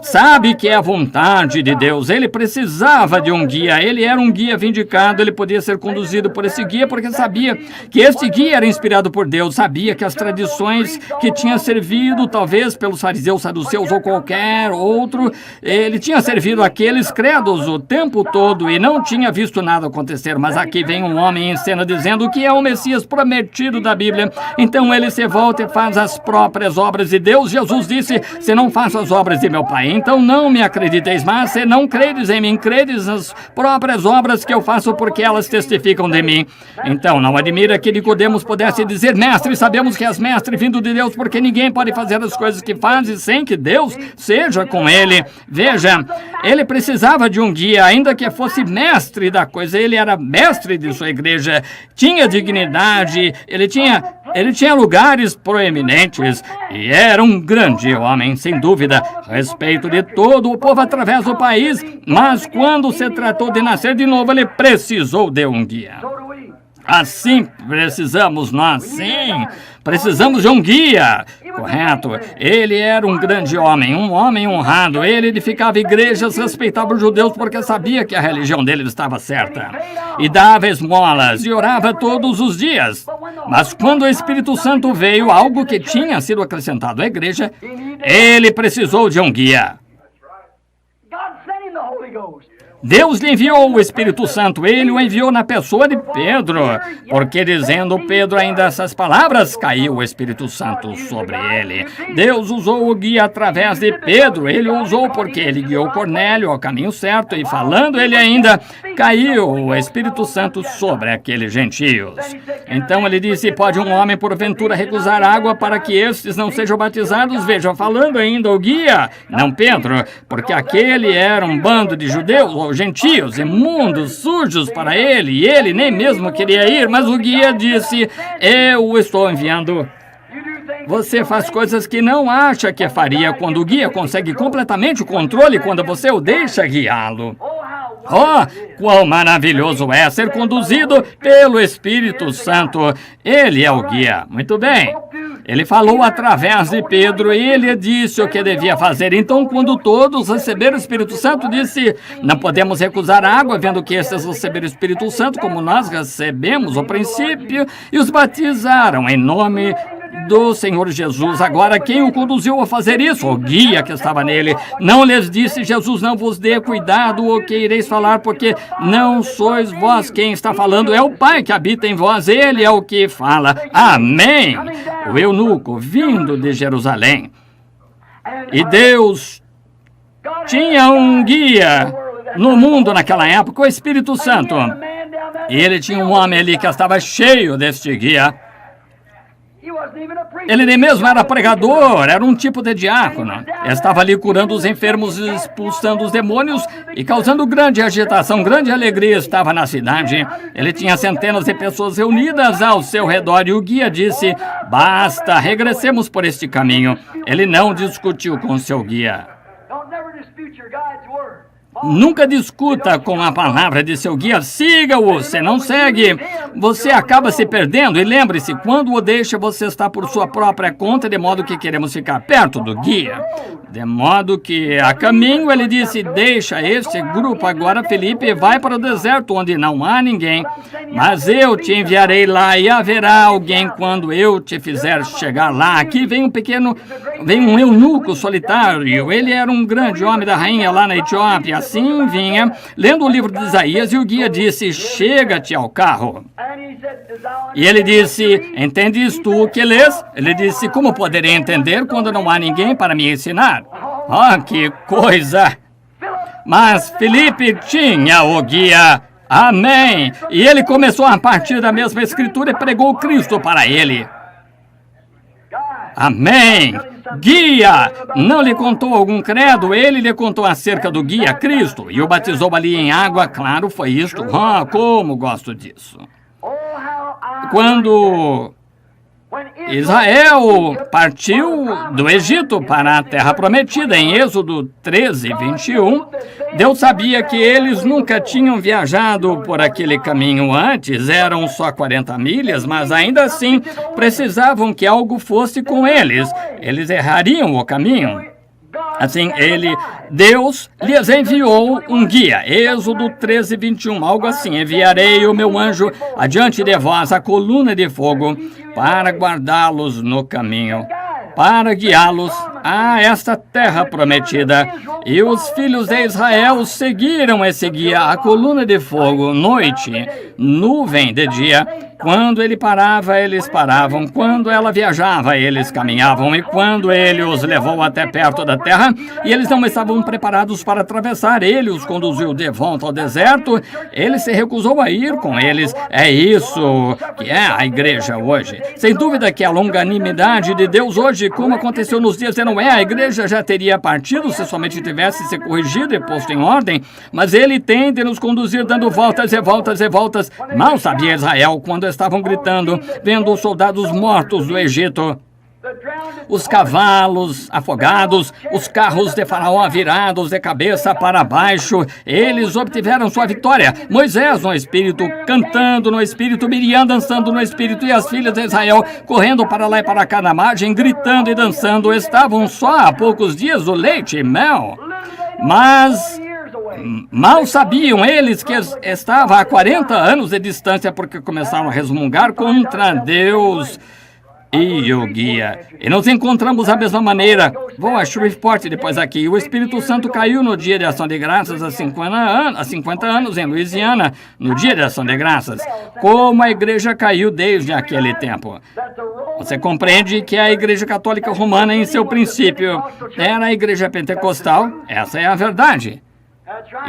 sabe que é a vontade de Deus. Ele precisava de um guia, ele era um guia vindicado, ele podia ser conduzido por esse guia, porque sabia que esse guia era inspirado por Deus, sabia que as tradições que tinha servido, talvez pelos fariseus, saduceus ou qualquer outro, ele tinha servido aqueles credos o tempo todo e não tinha visto nada acontecer. Mas aqui vem um homem em cena dizendo que é o Messias prometido da Bíblia. Então ele se volta e faz as próprias obras de Deus. Jesus disse: se não faço as obras de meu Pai, então não me acrediteis, mas se não credes em mim, credes nas próprias obras que eu faço, porque elas testificam de mim. Então não admira que Nicodemos pudesse dizer: Mestre, sabemos que és mestre vindo de Deus, porque ninguém pode fazer as coisas que fazes sem que Deus seja com ele. Veja, ele precisava de um guia, ainda que fosse mestre da coisa. Ele era mestre de sua igreja, tinha dignidade, ele tinha lugares proeminentes e era um grande homem, sem dúvida, a respeito de todo o povo através do país. Mas quando se tratou de nascer de novo, ele precisou de um guia. Assim precisamos nós, sim. Precisamos de um guia, correto? Ele era um grande homem, um homem honrado. Ele edificava igrejas, respeitava os judeus porque sabia que a religião dele estava certa. E dava esmolas e orava todos os dias. Mas quando o Espírito Santo veio, algo que tinha sido acrescentado à igreja, ele precisou de um guia. Deus lhe enviou o Espírito Santo, ele o enviou na pessoa de Pedro, porque dizendo Pedro ainda essas palavras, caiu o Espírito Santo sobre ele. Deus usou o guia através de Pedro, ele o usou porque ele guiou Cornélio ao caminho certo e falando ele ainda, caiu o Espírito Santo sobre aqueles gentios. Então ele disse, pode um homem porventura recusar água para que estes não sejam batizados? Veja, falando ainda o guia, não Pedro, porque aquele era um bando de judeus ou gentios, imundos, sujos para ele, e ele nem mesmo queria ir, mas o guia disse, eu o estou enviando. Você faz coisas que não acha que faria quando o guia consegue completamente o controle quando você o deixa guiá-lo. Oh, quão maravilhoso é ser conduzido pelo Espírito Santo. Ele é o guia. Muito bem. Ele falou através de Pedro e ele disse o que devia fazer. Então, quando todos receberam o Espírito Santo, disse, não podemos recusar a água, vendo que estes receberam o Espírito Santo, como nós recebemos o princípio, e os batizaram em nome do Senhor Jesus. Agora, quem o conduziu a fazer isso? O guia que estava nele. Não lhes disse Jesus, não vos dê cuidado o que ireis falar, porque não sois vós quem está falando, é o Pai que habita em vós, ele é o que fala. Amém! O eunuco vindo de Jerusalém. E Deus tinha um guia no mundo naquela época, o Espírito Santo. E ele tinha um homem ali que estava cheio deste guia. Ele nem mesmo era pregador, era um tipo de diácono. Estava ali curando os enfermos, expulsando os demônios e causando grande agitação, grande alegria estava na cidade. Ele tinha centenas de pessoas reunidas ao seu redor e o guia disse, basta, regressemos por este caminho. Ele não discutiu com seu guia. Nunca discuta com a palavra de seu guia, siga-o, se não segue, você acaba se perdendo. E lembre-se, quando o deixa, você está por sua própria conta, de modo que queremos ficar perto do guia. De modo que, a caminho, ele disse, deixa este grupo agora, Felipe, e vai para o deserto, onde não há ninguém. Mas eu te enviarei lá, e haverá alguém quando eu te fizer chegar lá. Aqui vem um eunuco solitário, ele era um grande homem da rainha lá na Etiópia. Assim vinha, lendo o livro de Isaías, e o guia disse, chega-te ao carro. E ele disse, entendes tu o que lês? Ele disse, como poderei entender quando não há ninguém para me ensinar? Ah, que coisa! Mas Felipe tinha o guia. Amém! E ele começou a partir da mesma escritura e pregou Cristo para ele. Amém! Guia! Não lhe contou algum credo, ele lhe contou acerca do guia Cristo e o batizou ali em água, claro, foi isto. Ah, como gosto disso. Quando Israel partiu do Egito para a terra prometida, em Êxodo 13, 21, Deus sabia que eles nunca tinham viajado por aquele caminho antes, eram só 40 milhas, mas ainda assim precisavam que algo fosse com eles. Eles errariam o caminho. Assim, Deus lhes enviou um guia. Êxodo 13, 21, algo assim. Enviarei o meu anjo adiante de vós, a coluna de fogo, para guardá-los no caminho, para guiá-los a esta terra prometida. E os filhos de Israel seguiram esse guia, a coluna de fogo, noite, nuvem de dia. Quando ele parava, eles paravam. Quando ela viajava, eles caminhavam. E quando ele os levou até perto da terra, e eles não estavam preparados para atravessar, ele os conduziu de volta ao deserto. Ele se recusou a ir com eles. É isso que é a igreja hoje. Sem dúvida que a longanimidade de Deus hoje, como aconteceu nos dias de Noé, a igreja já teria partido se somente tivesse se corrigido e posto em ordem. Mas ele tem de nos conduzir dando voltas e voltas e voltas. Mal sabia Israel quando estavam gritando, vendo os soldados mortos do Egito, os cavalos afogados, os carros de Faraó virados de cabeça para baixo. Eles obtiveram sua vitória. Moisés no Espírito, cantando no Espírito, Miriam dançando no Espírito, e as filhas de Israel correndo para lá e para cá na margem, gritando e dançando. Estavam só há poucos dias do leite e mel. Mas mal sabiam eles que estava a 40 anos de distância, porque começaram a resmungar contra Deus. e o guia. E nos encontramos da mesma maneira. Vou a Shreveport depois aqui. O Espírito Santo caiu no dia de ação de graças há 50 anos em Louisiana, no dia de ação de graças. Como a igreja caiu desde aquele tempo. Você compreende que a Igreja Católica Romana, em seu princípio, era a Igreja Pentecostal? Essa é a verdade.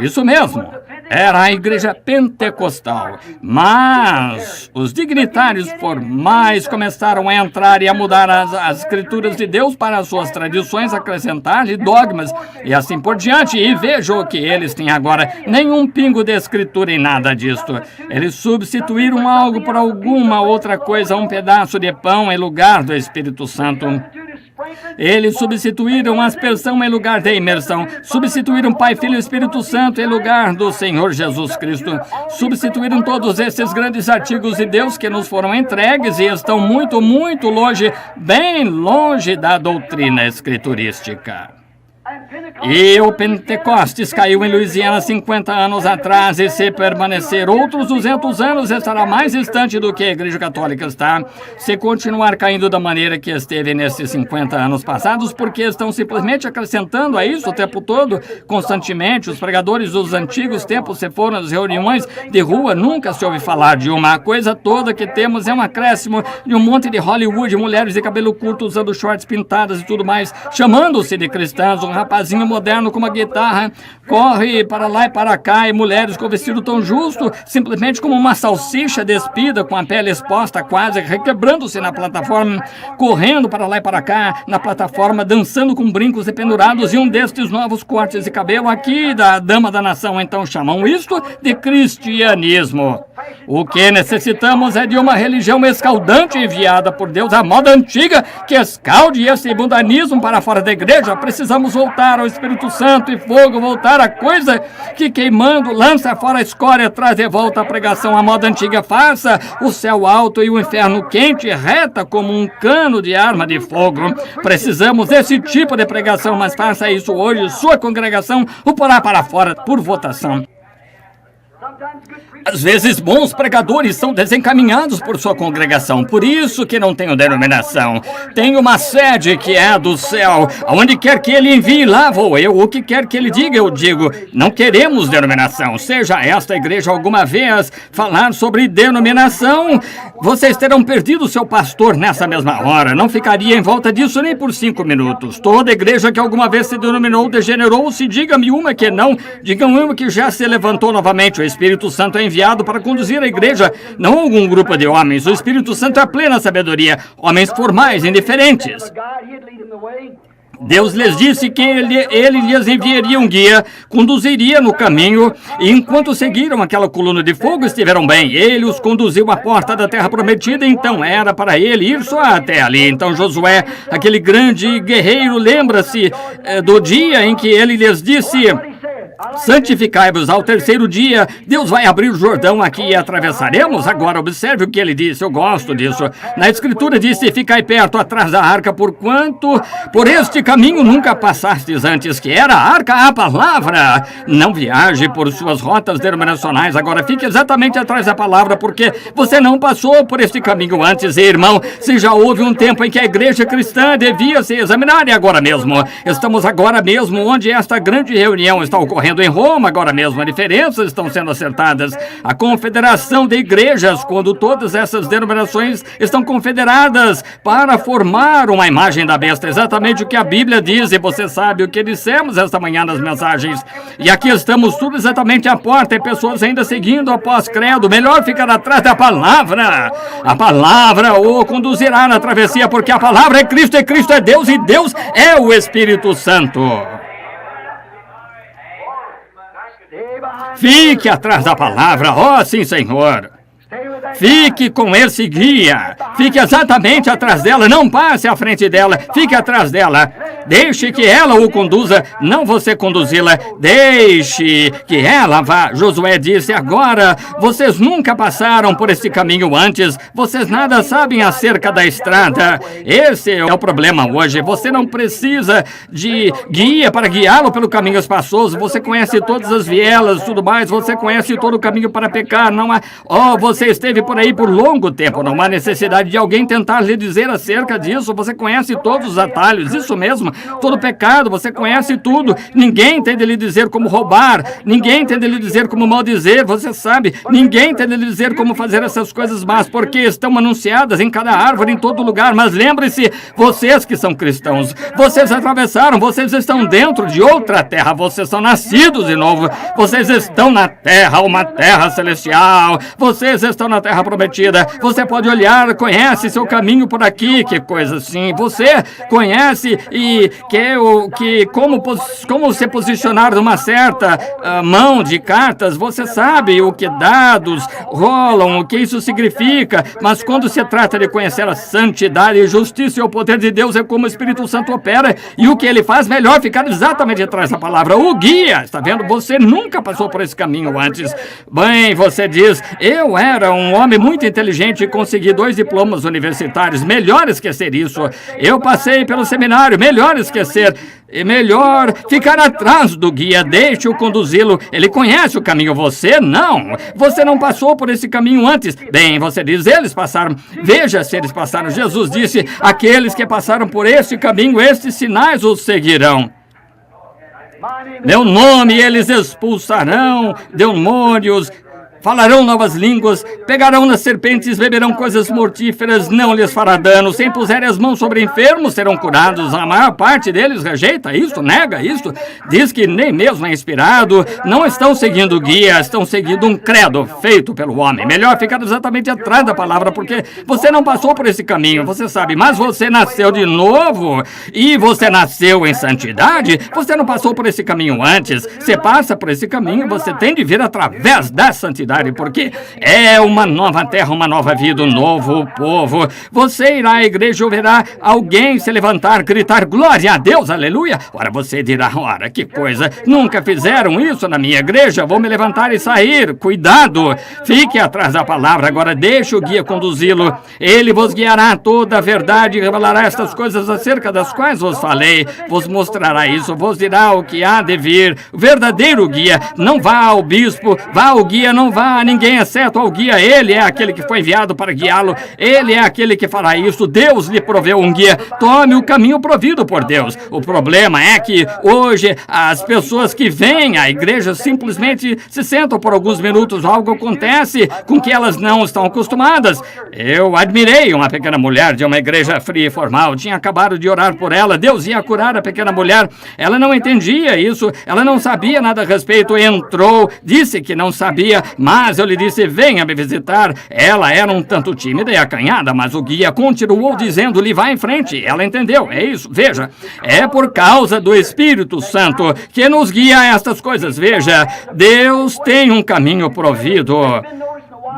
Isso mesmo, era a igreja pentecostal, mas os dignitários formais começaram a entrar e a mudar as escrituras de Deus para as suas tradições, acrescentar-lhe dogmas e assim por diante. E vejam que eles têm agora nenhum pingo de escritura em nada disto. Eles substituíram algo por alguma outra coisa, um pedaço de pão em lugar do Espírito Santo. Eles substituíram a aspersão em lugar da imersão. Substituíram Pai, Filho e Espírito Santo em lugar do Senhor Jesus Cristo. Substituíram todos esses grandes artigos de Deus que nos foram entregues e estão muito, muito longe, bem longe da doutrina escriturística. E o Pentecostes caiu em Louisiana 50 anos atrás, e se permanecer outros 200 anos, estará mais distante do que a Igreja Católica está, se continuar caindo da maneira que esteve nesses 50 anos passados, porque estão simplesmente acrescentando a isso o tempo todo, constantemente. Os pregadores dos antigos tempos se foram às reuniões de rua, nunca se ouve falar de uma coisa toda que temos, é um acréscimo de um monte de Hollywood, mulheres de cabelo curto usando shorts pintadas e tudo mais, chamando-se de cristãs. Um rapazinho moderno com uma guitarra corre para lá e para cá, e mulheres com vestido tão justo, simplesmente como uma salsicha despida, com a pele exposta, quase requebrando-se na plataforma, correndo para lá e para cá na plataforma, dançando com brincos e pendurados, e um destes novos cortes de cabelo aqui da dama da nação. Então chamam isto de cristianismo. O que necessitamos é de uma religião escaldante enviada por Deus, a moda antiga, que escalde esse mundanismo para fora da igreja. Precisamos voltar ao Espírito Santo e fogo, voltar a coisa que queimando lança fora a escória, traz de volta a pregação, a moda antiga farsa, o céu alto e o inferno quente, reta como um cano de arma de fogo. Precisamos desse tipo de pregação, mas faça isso hoje. Sua congregação o porá para fora por votação. Às vezes, bons pregadores são desencaminhados por sua congregação. Por isso que não tenho denominação. Tenho uma sede que é do céu. Aonde quer que ele envie, lá vou eu. O que quer que ele diga, eu digo. Não queremos denominação. Seja esta igreja alguma vez falar sobre denominação, vocês terão perdido seu pastor nessa mesma hora. Não ficaria em volta disso nem por 5 minutos. Toda igreja que alguma vez se denominou degenerou-se. Diga-me uma que não. Diga-me uma que já se levantou novamente. O Espírito Santo é enviado para conduzir a igreja, não algum grupo de homens. O Espírito Santo é a plena sabedoria, homens formais, indiferentes. Deus lhes disse que ele lhes enviaria um guia, conduziria no caminho, e enquanto seguiram aquela coluna de fogo, estiveram bem. Ele os conduziu à porta da terra prometida, então era para ele ir só até ali. Então Josué, aquele grande guerreiro, lembra-se do dia em que ele lhes disse: santificai-vos. Ao terceiro dia, Deus vai abrir o Jordão aqui e atravessaremos. Agora observe o que ele disse, eu gosto disso. Na escritura disse: ficai perto atrás da arca, porquanto por este caminho nunca passastes antes, que era a arca, a palavra. Não viaje por suas rotas denominacionais, agora fique exatamente atrás da palavra, porque você não passou por este caminho antes. E, irmão, se já houve um tempo em que a igreja cristã devia se examinar, e agora mesmo. Estamos agora mesmo onde esta grande reunião está ocorrendo em Roma, agora mesmo. As diferenças estão sendo acertadas. A confederação de igrejas, quando todas essas denominações estão confederadas para formar uma imagem da besta, exatamente o que a Bíblia diz, e você sabe o que dissemos esta manhã nas mensagens. E aqui estamos tudo exatamente à porta, e pessoas ainda seguindo após credo. Melhor ficar atrás da palavra. A palavra o conduzirá na travessia, porque a palavra é Cristo, e Cristo é Deus, e Deus é o Espírito Santo. Fique atrás da palavra, ó sim, Senhor. Fique com esse guia. Fique exatamente atrás dela. Não passe à frente dela. Fique atrás dela. Deixe que ela o conduza, não você conduzi-la. Deixe que ela vá. Josué disse: agora, vocês nunca passaram por esse caminho antes. Vocês nada sabem acerca da estrada. Esse é o problema hoje. Você não precisa de guia para guiá-lo pelo caminho espaçoso. Você conhece todas as vielas, tudo mais. Você conhece todo o caminho para pecar. Não há... você esteve por aí por longo tempo. Não há necessidade de alguém tentar lhe dizer acerca disso. Você conhece todos os atalhos. Isso mesmo. Todo pecado. Você conhece tudo. Ninguém tem de lhe dizer como roubar. Ninguém tem de lhe dizer como maldizer. Você sabe. Ninguém tem de lhe dizer como fazer essas coisas más, porque estão anunciadas em cada árvore, em todo lugar. Mas lembre-se, vocês que são cristãos, vocês atravessaram, vocês estão dentro de outra terra, vocês são nascidos de novo, vocês estão na terra, uma terra celestial, vocês estão na terra prometida. Você pode olhar, conhece seu caminho por aqui, que coisa assim. Você conhece e como se posicionar numa certa mão de cartas. Você sabe o que dados rolam, o que isso significa, mas quando se trata de conhecer a santidade, justiça e o poder de Deus, é como o Espírito Santo opera e o que ele faz, melhor ficar exatamente atrás da palavra. O guia, está vendo? Você nunca passou por esse caminho antes. Bem, você diz: eu era um homem muito inteligente e consegui 2 diplomas universitários. Melhor esquecer isso. Eu passei pelo seminário. Melhor esquecer. É melhor ficar atrás do guia. Deixe-o conduzi-lo. Ele conhece o caminho. Você não. Você não passou por esse caminho antes. Bem, você diz: eles passaram. Veja se eles passaram. Jesus disse: aqueles que passaram por este caminho, estes sinais os seguirão. Meu nome eles expulsarão demônios, falarão novas línguas, pegarão nas serpentes, beberão coisas mortíferas, não lhes fará dano. Se impuserem as mãos sobre enfermos, serão curados. A maior parte deles rejeita isso, nega isso, diz que nem mesmo é inspirado. Não estão seguindo o guia, estão seguindo um credo feito pelo homem. Melhor ficar exatamente atrás da palavra, porque você não passou por esse caminho, você sabe, mas você nasceu de novo e você nasceu em santidade. Você não passou por esse caminho antes. Você passa por esse caminho, você tem de vir através da santidade, porque é uma nova terra, uma nova vida, um novo povo. Você irá à igreja e verá alguém se levantar, gritar glória a Deus, aleluia. Ora, você dirá: ora, que coisa, nunca fizeram isso na minha igreja, vou me levantar e sair. Cuidado, fique atrás da palavra. Agora deixe o guia conduzi-lo. Ele vos guiará a toda a verdade e revelará estas coisas acerca das quais vos falei. Vos mostrará isso, vos dirá o que há de vir. O verdadeiro guia. Não vá ao bispo, vá ao guia, não vá a ninguém exceto ao guia. Ele é aquele que foi enviado para guiá-lo. Ele é aquele que fará isso. Deus lhe proveu um guia. Tome o caminho provido por Deus. O problema é que hoje as pessoas que vêm à igreja simplesmente se sentam por alguns minutos. Algo acontece com que elas não estão acostumadas. Eu admirei uma pequena mulher de uma igreja fria e formal. Tinha acabado de orar por ela. Deus ia curar a pequena mulher. Ela não entendia isso. Ela não sabia nada a respeito. Entrou, disse que não sabia, mas eu lhe disse: venha me visitar. Ela era um tanto tímida e acanhada, mas o guia continuou dizendo-lhe: vá em frente. Ela entendeu. É isso. Veja, é por causa do Espírito Santo que nos guia a estas coisas. Veja, Deus tem um caminho provido.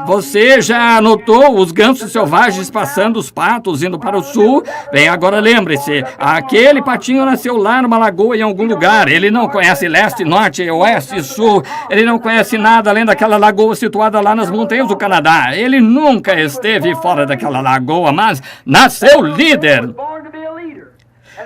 Você já notou os gansos selvagens passando, os patos indo para o sul? Bem, agora lembre-se, aquele patinho nasceu lá numa lagoa em algum lugar. Ele não conhece leste, norte, oeste e sul. Ele não conhece nada além daquela lagoa situada lá nas montanhas do Canadá. Ele nunca esteve fora daquela lagoa, mas nasceu líder.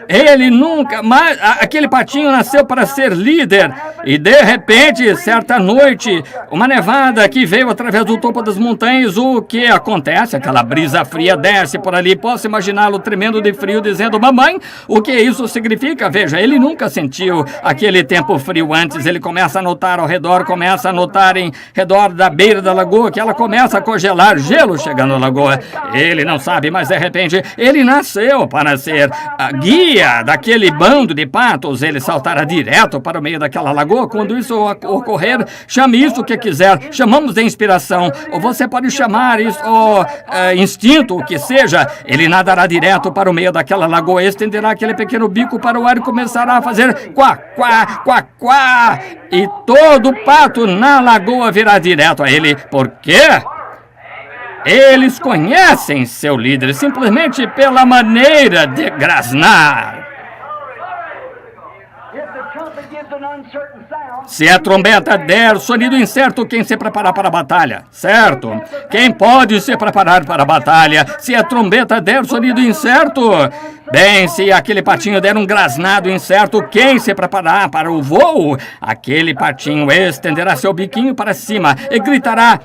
Ele nunca, mas aquele patinho nasceu para ser líder. E de repente, certa noite, uma nevada que veio através do topo das montanhas. O que acontece? Aquela brisa fria desce por ali. Posso imaginá-lo tremendo de frio, dizendo: mamãe, o que isso significa? Veja, ele nunca sentiu aquele tempo frio antes. Ele começa a notar ao redor, começa a notar em redor da beira da lagoa, que ela começa a congelar, gelo chegando à lagoa. Ele não sabe, mas de repente, ele nasceu para ser a guia daquele bando de patos. Ele saltará direto para o meio daquela lagoa. Quando isso ocorrer, chame isso que quiser. Chamamos de inspiração, ou você pode chamar isso instinto, o que seja. Ele nadará direto para o meio daquela lagoa, estenderá aquele pequeno bico para o ar e começará a fazer quá, quá, quá, quá. E todo pato na lagoa virá direto a ele. Por quê? Eles conhecem seu líder simplesmente pela maneira de grasnar. Se a trombeta der sonido incerto, quem se preparar para a batalha? Certo. Quem pode se preparar para a batalha? Se a trombeta der sonido incerto? Bem, se aquele patinho der um grasnado incerto, quem se preparar para o voo? Aquele patinho estenderá seu biquinho para cima e gritará: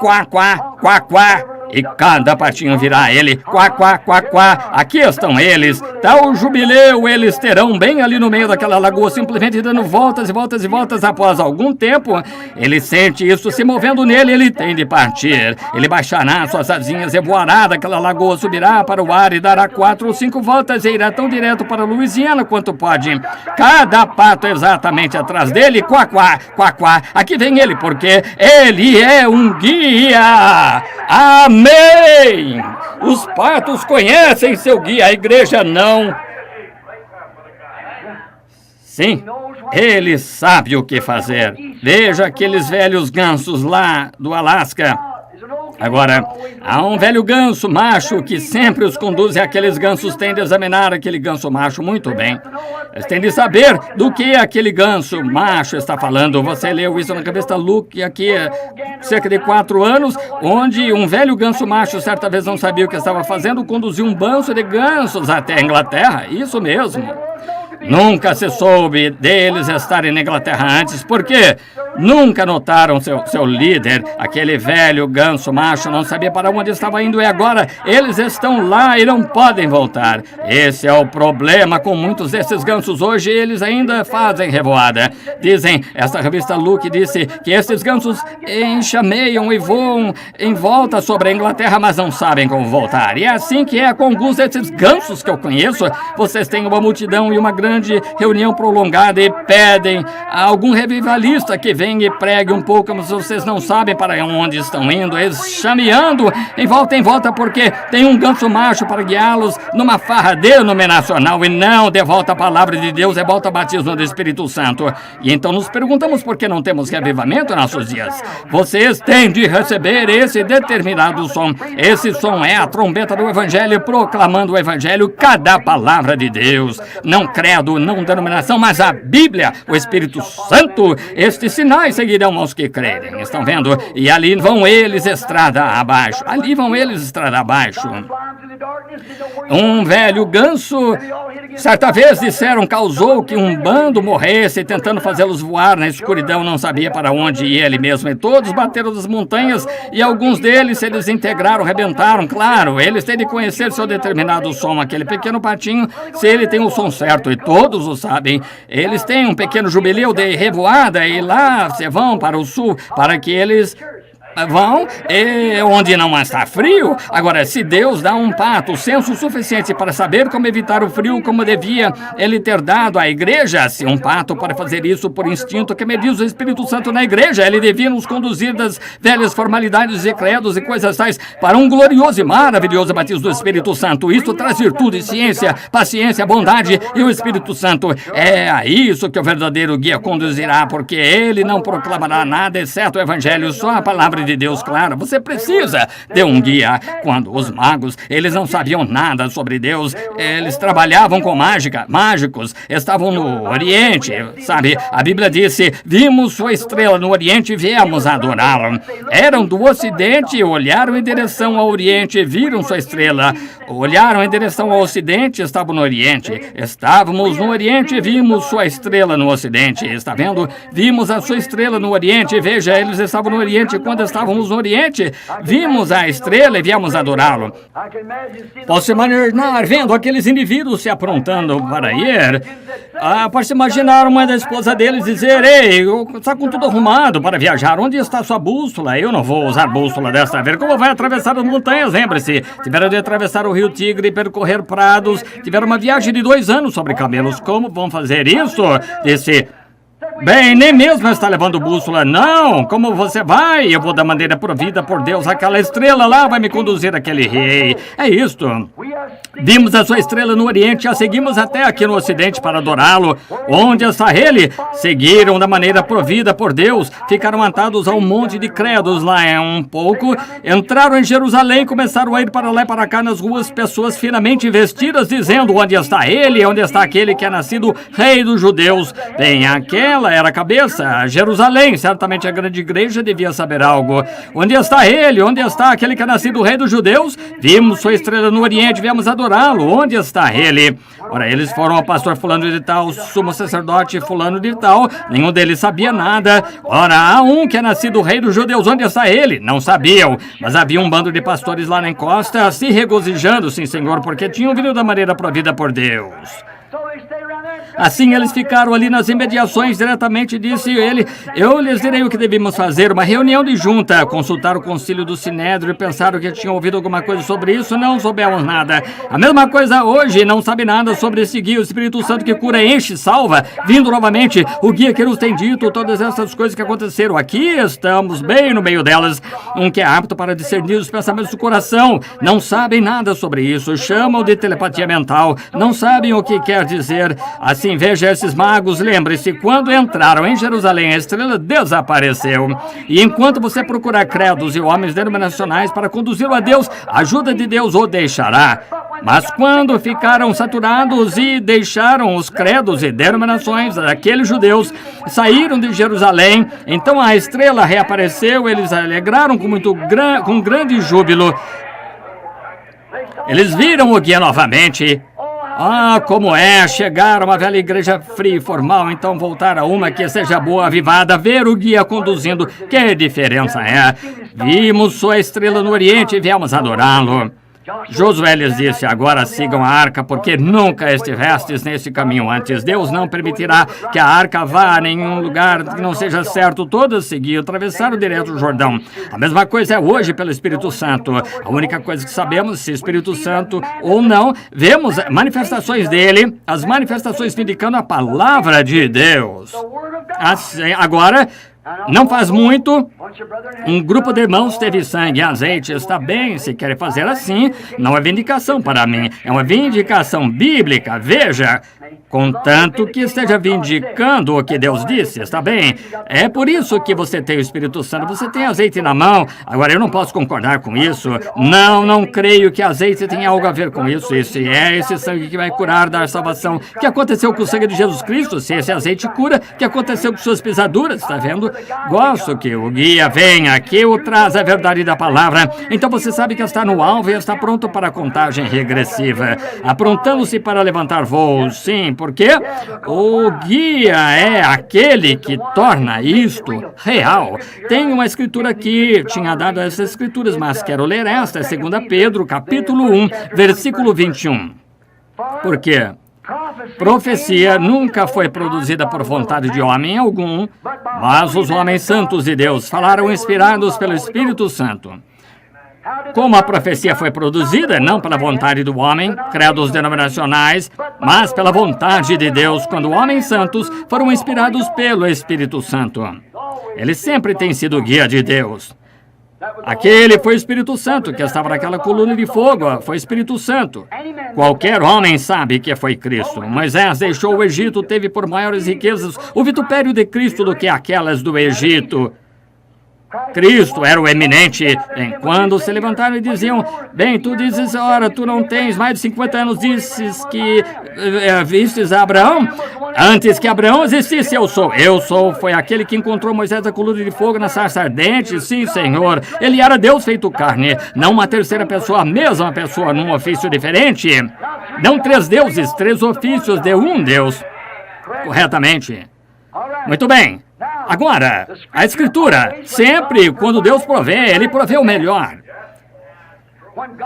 quá, quá, quá, quá. E cada patinho virá a ele: quá, quá, quá, quá. Aqui estão eles. Tal jubileu eles terão bem ali no meio daquela lagoa, simplesmente dando voltas e voltas e voltas. Após algum tempo, ele sente isso se movendo nele, ele tem de partir. Ele baixará suas asinhas e voará daquela lagoa, subirá para o ar e dará 4 ou 5 voltas e irá tão direto para Louisiana quanto pode. Cada pato exatamente atrás dele: quá, quá, quá, quá. Aqui vem ele, porque ele é um guia. Amém! Os patos conhecem seu guia, a igreja não. Sim, ele sabe o que fazer. Veja aqueles velhos gansos lá do Alasca. Agora, há um velho ganso macho que sempre os conduz e aqueles gansos têm de examinar aquele ganso macho muito bem. Eles têm de saber do que aquele ganso macho está falando. Você leu isso na revista Luke aqui há cerca de 4 anos, onde um velho ganso macho certa vez não sabia o que estava fazendo, conduziu um bando de gansos até a Inglaterra. Isso mesmo. Nunca se soube deles estarem na Inglaterra antes, porque nunca notaram seu líder, aquele velho ganso macho, não sabia para onde estava indo e agora eles estão lá e não podem voltar. Esse é o problema com muitos desses gansos hoje, eles ainda fazem revoada. Dizem, esta revista Luke disse que esses gansos enxameiam e voam em volta sobre a Inglaterra, mas não sabem como voltar. E é assim que é com alguns desses gansos que eu conheço. Vocês têm uma multidão e uma grande reunião prolongada e pedem a algum revivalista que venha e pregue um pouco, mas vocês não sabem para onde estão indo, eles chameando em volta, porque tem um ganso macho para guiá-los numa farra denominacional e não de volta a palavra de Deus, é volta ao batismo do Espírito Santo. E então nos perguntamos por que não temos reavivamento em nossos dias. Vocês têm de receber esse determinado som. Esse som é a trombeta do Evangelho, proclamando o Evangelho, cada palavra de Deus. Não credo, não denominação, mas a Bíblia, o Espírito Santo. Estes sinais seguirão aos que crerem. Estão vendo? E ali vão eles estrada abaixo. Ali vão eles estrada abaixo. Um velho ganso, certa vez disseram, causou que um bando morresse, tentando fazê-los voar na escuridão, não sabia para onde ir ele mesmo. E todos bateram das montanhas e alguns deles se desintegraram, rebentaram. Claro, eles têm de conhecer seu determinado som. Aquele pequeno patinho, se ele tem o som certo, e todos o sabem, eles têm um pequeno jubileu de revoada e lá se vão para o sul, para que eles vão onde não está frio. Agora, se Deus dá um pato o senso suficiente para saber como evitar o frio, como devia ele ter dado à igreja, se um pato pode fazer isso por instinto, que me diz o Espírito Santo na igreja, ele devia nos conduzir das velhas formalidades e credos e coisas tais para um glorioso e maravilhoso batismo do Espírito Santo. Isso traz virtude, ciência, paciência, bondade e o Espírito Santo. É a isso que o verdadeiro guia conduzirá, porque ele não proclamará nada exceto o Evangelho, só a palavra de Deus, claro. Você precisa de um guia. Quando os magos, eles não sabiam nada sobre Deus, eles trabalhavam com mágicos, estavam no Oriente, sabe? A Bíblia disse, vimos sua estrela no Oriente e viemos adorá-lo. Eram do Ocidente, olharam em direção ao Oriente, viram sua estrela. Olharam em direção ao Ocidente, estavam no Oriente. Estávamos no Oriente e vimos sua estrela no Ocidente. Está vendo? Vimos a sua estrela no Oriente. Veja, eles estavam no Oriente quando estávamos no Oriente, vimos a estrela e viemos adorá-lo. Posso imaginar vendo aqueles indivíduos se aprontando para ir. Posso imaginar uma da esposa deles dizer, ei, está com tudo arrumado para viajar, onde está sua bússola? Eu não vou usar bússola desta vez. Como vai atravessar as montanhas? Lembre-se, tiveram de atravessar o rio Tigre e percorrer prados, tiveram uma viagem de 2 anos sobre camelos. Como vão fazer isso? Disse, bem, nem mesmo está levando bússola, não. Como você vai? Eu vou da maneira provida por Deus. Aquela estrela lá vai me conduzir àquele rei. É isto. Vimos a sua estrela no Oriente, a seguimos até aqui no Ocidente para adorá-lo. Onde está ele? Seguiram da maneira provida por Deus. Ficaram atados a um monte de credos lá um pouco. Entraram em Jerusalém, começaram a ir para lá e para cá nas ruas, pessoas finamente vestidas, dizendo, onde está ele? Onde está aquele que é nascido rei dos judeus? Bem, aquela ela era a cabeça. Jerusalém, certamente a grande igreja devia saber algo. Onde está ele? Onde está aquele que é nascido rei dos judeus? Vimos sua estrela no Oriente, viemos adorá-lo. Onde está ele? Ora, eles foram ao pastor fulano de tal, sumo sacerdote fulano de tal. Nenhum deles sabia nada. Ora, há um que é nascido rei dos judeus. Onde está ele? Não sabiam. Mas havia um bando de pastores lá na encosta, se regozijando, sim, Senhor, porque tinham vindo da maneira provida por Deus. Assim eles ficaram ali nas imediações. Diretamente disse ele: eu lhes direi o que devemos fazer. Uma reunião de junta. Consultaram o concílio do Sinédrio e pensaram que tinham ouvido alguma coisa sobre isso. Não soubemos nada. A mesma coisa hoje. Não sabe nada sobre esse guia, o Espírito Santo que cura, enche, salva. Vindo novamente, o guia que nos tem dito todas essas coisas que aconteceram. Aqui estamos bem no meio delas. Um que é apto para discernir os pensamentos do coração. Não sabem nada sobre isso. Chamam de telepatia mental. Não sabem o que quer dizer. Assim, veja esses magos, lembre-se, quando entraram em Jerusalém, a estrela desapareceu. E enquanto você procurar credos e homens denominacionais para conduzi-lo a Deus, a ajuda de Deus o deixará. Mas quando ficaram saturados e deixaram os credos e denominações daqueles judeus, saíram de Jerusalém, então a estrela reapareceu, eles alegraram com grande júbilo. Eles viram o guia novamente. Ah, como é chegar a uma velha igreja fria e formal, então voltar a uma que seja boa, avivada, ver o guia conduzindo. Que diferença é? Vimos sua estrela no Oriente e viemos adorá-lo. Josué lhes disse: agora sigam a arca, porque nunca estivestes nesse caminho antes. Deus não permitirá que a arca vá a nenhum lugar que não seja certo. Todas seguiam, atravessaram direto o Jordão. A mesma coisa é hoje pelo Espírito Santo. A única coisa que sabemos, se Espírito Santo ou não, vemos manifestações dele, as manifestações indicando a palavra de Deus. Assim, agora, não faz muito, um grupo de irmãos teve sangue e azeite. Está bem, se querem fazer assim, não é vindicação para mim, é uma vindicação bíblica. Veja, contanto que esteja vindicando o que Deus disse, está bem? É por isso que você tem o Espírito Santo, você tem azeite na mão. Agora, eu não posso concordar com isso. Não creio que azeite tenha algo a ver com isso. Esse é esse sangue que vai curar, dar salvação. O que aconteceu com o sangue de Jesus Cristo? Se esse azeite cura, o que aconteceu com suas pisaduras? Está vendo? Gosto que o guia venha aqui, o traz a verdade da palavra. Então você sabe que está no alvo e está pronto para a contagem regressiva, aprontando-se para levantar voos. Sim, porque o guia é aquele que torna isto real. Tem uma escritura aqui, tinha dado essas escrituras, mas quero ler esta, é 2 Pedro, capítulo 1, versículo 21. Por quê? Profecia nunca foi produzida por vontade de homem algum, mas os homens santos de Deus falaram inspirados pelo Espírito Santo. Como a profecia foi produzida, não pela vontade do homem, credos denominacionais, mas pela vontade de Deus, quando homens santos foram inspirados pelo Espírito Santo. Ele sempre tem sido guia de Deus. Aquele foi o Espírito Santo que estava naquela coluna de fogo, foi o Espírito Santo. Qualquer homem sabe que foi Cristo. Moisés deixou o Egito, teve por maiores riquezas o vitupério de Cristo do que aquelas do Egito. Cristo era o eminente. Quando se levantaram e diziam: bem, tu dizes, ora, tu não tens mais de 50 anos, dizes que vistes a Abraão? Antes que Abraão existisse, eu sou. Eu sou, foi aquele que encontrou Moisés na coluna de fogo, na sarça ardente. Sim, Senhor. Ele era Deus feito carne, não uma terceira pessoa, a mesma pessoa num ofício diferente. Não 3 deuses, 3 ofícios de um Deus. Corretamente. Muito bem. Agora, a Escritura, sempre quando Deus provê, Ele provê o melhor.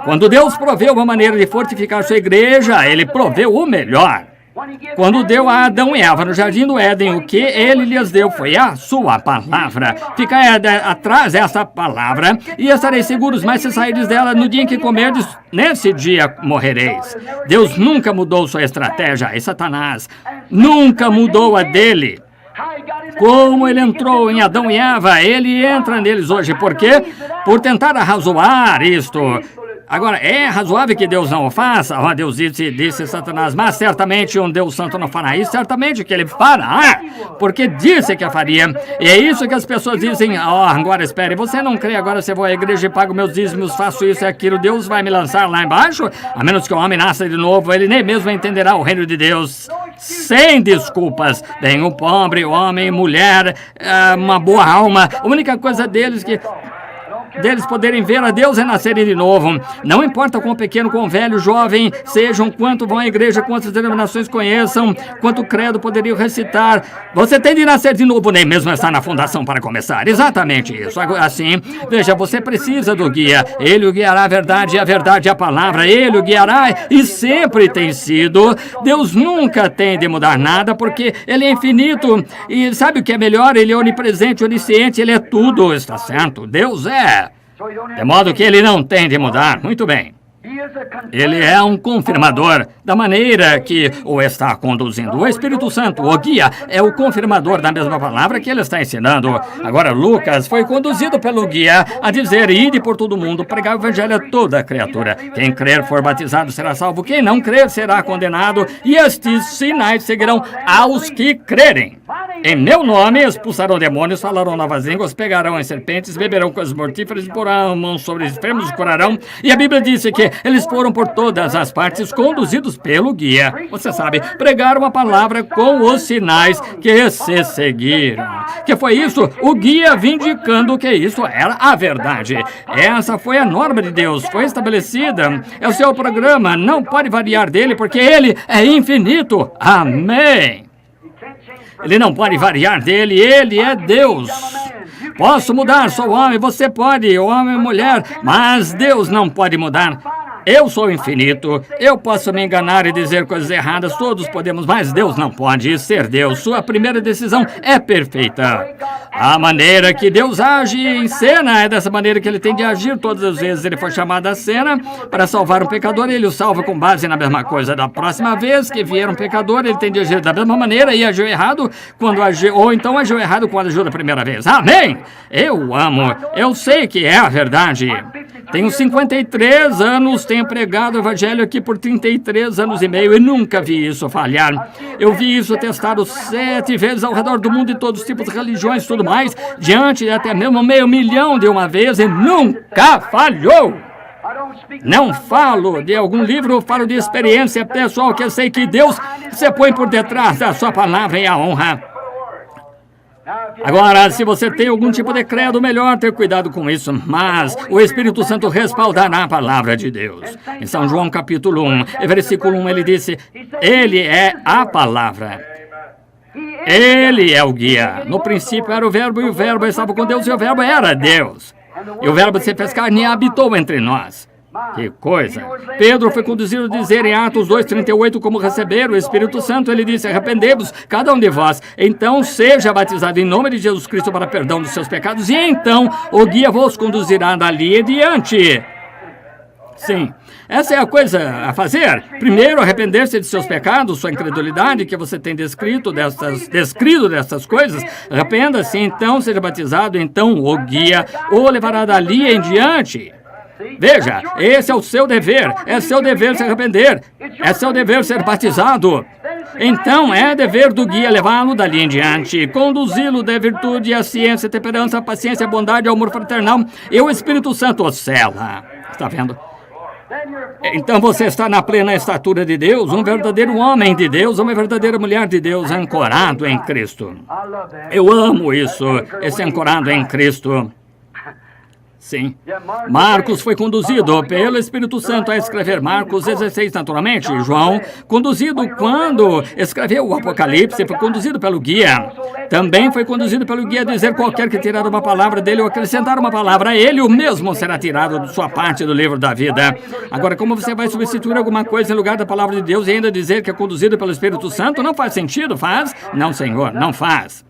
Quando Deus proveu uma maneira de fortificar sua igreja, Ele proveu o melhor. Quando deu a Adão e Eva no jardim do Éden, o que Ele lhes deu foi a sua palavra. Fica atrás dessa palavra e estareis seguros, mas se saíres dela no dia em que comerdes, nesse dia morrereis. Deus nunca mudou sua estratégia, e Satanás nunca mudou a dele. Como ele entrou em Adão e Eva, ele entra neles hoje. Por quê? Por tentar arrazoar isto. Agora, é razoável que Deus não o faça? Deus disse Satanás, mas certamente um Deus santo não fará isso, certamente que ele fará, porque disse que a faria. E é isso que as pessoas dizem: agora espere, você não crê, agora você vai à igreja e paga meus dízimos, faço isso e aquilo, Deus vai me lançar lá embaixo? A menos que o homem nasça de novo, ele nem mesmo entenderá o reino de Deus. sem desculpas. Bem, o pobre, homem, mulher, uma boa alma, a única coisa deles poderem ver a Deus é nascerem de novo. Não importa quão pequeno, quão velho, jovem sejam, quanto vão à igreja, quantas denominações conheçam, quanto credo poderiam recitar. Você tem de nascer de novo, nem mesmo estar na fundação para começar. Exatamente isso. Assim, veja, você precisa do guia. Ele o guiará a verdade é a palavra. Ele o guiará e sempre tem sido. Deus nunca tem de mudar nada, porque Ele é infinito. E sabe o que é melhor? Ele é onipresente, onisciente, Ele é tudo. Está certo? Deus é. De modo que Ele não tem de mudar. Muito bem. Ele é um confirmador da maneira que o está conduzindo. O Espírito Santo, o guia, é o confirmador da mesma palavra que ele está ensinando. Agora, Lucas foi conduzido pelo guia a dizer: ide por todo mundo, pregar o evangelho a toda criatura. Quem crer for batizado será salvo, quem não crer será condenado, e estes sinais seguirão aos que crerem. Em meu nome expulsarão demônios, falarão novas línguas, pegarão as serpentes, beberão coisas mortíferas, e porão mãos sobre os enfermos e curarão. E a Bíblia disse que eles foram por todas as partes conduzidos pelo guia. Você sabe, pregaram a palavra com os sinais que se seguiram. Que foi isso? O guia vindicando que isso era a verdade. Essa foi a norma de Deus, foi estabelecida. É o seu programa, não pode variar dele, porque ele é infinito. Amém. Ele não pode variar dele, ele é Deus. Posso mudar, sou homem, você pode, homem e mulher, mas Deus não pode mudar. Eu sou infinito, eu posso me enganar e dizer coisas erradas, todos podemos, mas Deus não pode ser Deus. Sua primeira decisão é perfeita. A maneira que Deus age em cena é dessa maneira que Ele tem de agir todas as vezes. Ele foi chamado à cena para salvar um pecador, Ele o salva com base na mesma coisa. Da próxima vez que vier um pecador, Ele tem de agir da mesma maneira e agiu errado quando agiu, ou então agiu errado quando agiu da primeira vez. Amém! Eu amo, eu sei que é a verdade. Tenho 53 anos, tenho pregado o evangelho aqui por 33 anos e meio e nunca vi isso falhar. Eu vi isso testado 7 vezes ao redor do mundo, em todos os tipos de religiões e tudo mais, diante de até mesmo 500 mil de uma vez e nunca falhou. Não falo de algum livro, falo de experiência pessoal, que eu sei que Deus se põe por detrás da sua palavra e a honra. Agora, se você tem algum tipo de credo, melhor ter cuidado com isso, mas o Espírito Santo respaldará a palavra de Deus. Em São João capítulo 1, versículo 1, ele disse: Ele é a palavra. Ele é o guia. No princípio era o verbo, e o verbo estava com Deus, e o verbo era Deus. E o verbo se fez carne e habitou entre nós. Que coisa! Pedro foi conduzido a dizer em Atos 2:38 como receber o Espírito Santo. Ele disse: arrependei-vos, cada um de vós, então seja batizado em nome de Jesus Cristo para perdão dos seus pecados, e então o guia vos conduzirá dali em diante. Sim, essa é a coisa a fazer. Primeiro, arrepender-se de seus pecados, sua incredulidade, que você tem descrito destas coisas. Arrependa-se, então seja batizado, então o guia o levará dali em diante. Veja, esse é o seu dever. É seu dever se arrepender. É seu dever ser batizado. Então é dever do guia levá-lo dali em diante, conduzi-lo da virtude, a ciência, a temperança, a paciência, a bondade, o amor fraternal, e o Espírito Santo o cela. Está vendo? Então você está na plena estatura de Deus, um verdadeiro homem de Deus, uma verdadeira mulher de Deus, ancorado em Cristo. Eu amo isso, esse ancorado em Cristo. Sim. Marcos foi conduzido pelo Espírito Santo a escrever Marcos 16, naturalmente. João, conduzido quando escreveu o Apocalipse, foi conduzido pelo guia. Também foi conduzido pelo guia a dizer: qualquer que tirar uma palavra dele ou acrescentar uma palavra a ele, o mesmo será tirado de sua parte do livro da vida. Agora, como você vai substituir alguma coisa em lugar da palavra de Deus e ainda dizer que é conduzido pelo Espírito Santo? Não faz sentido, faz? Não, Senhor, não faz.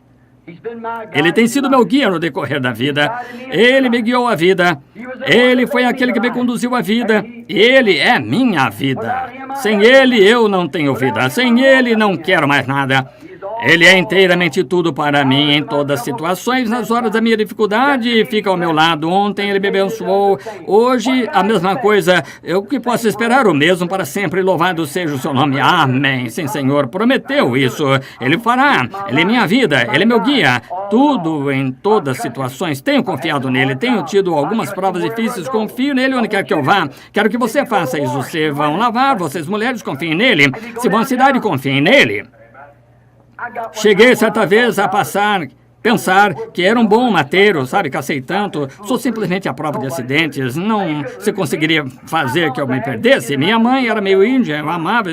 Ele tem sido meu guia no decorrer da vida. Ele me guiou a vida. Ele foi aquele que me conduziu a vida. Ele é minha vida. Sem Ele eu não tenho vida. Sem Ele não quero mais nada. Ele é inteiramente tudo para mim em todas as situações, nas horas da minha dificuldade, fica ao meu lado. Ontem Ele me abençoou, hoje a mesma coisa. Eu que posso esperar o mesmo para sempre, louvado seja o seu nome. Amém. Sim, Senhor, prometeu isso. Ele fará. Ele é minha vida, Ele é meu guia. Tudo em todas as situações. Tenho confiado nele, tenho tido algumas provas difíceis, confio nele onde quer que eu vá. Quero que você faça isso. Se vão lavar, vocês mulheres confiem nele. Se vão à cidade, confiem nele. Cheguei certa vez a pensar que era um bom mateiro, sabe, cacei tanto, sou simplesmente a prova de acidentes, não se conseguiria fazer que eu me perdesse. Minha mãe era meio índia, eu amava,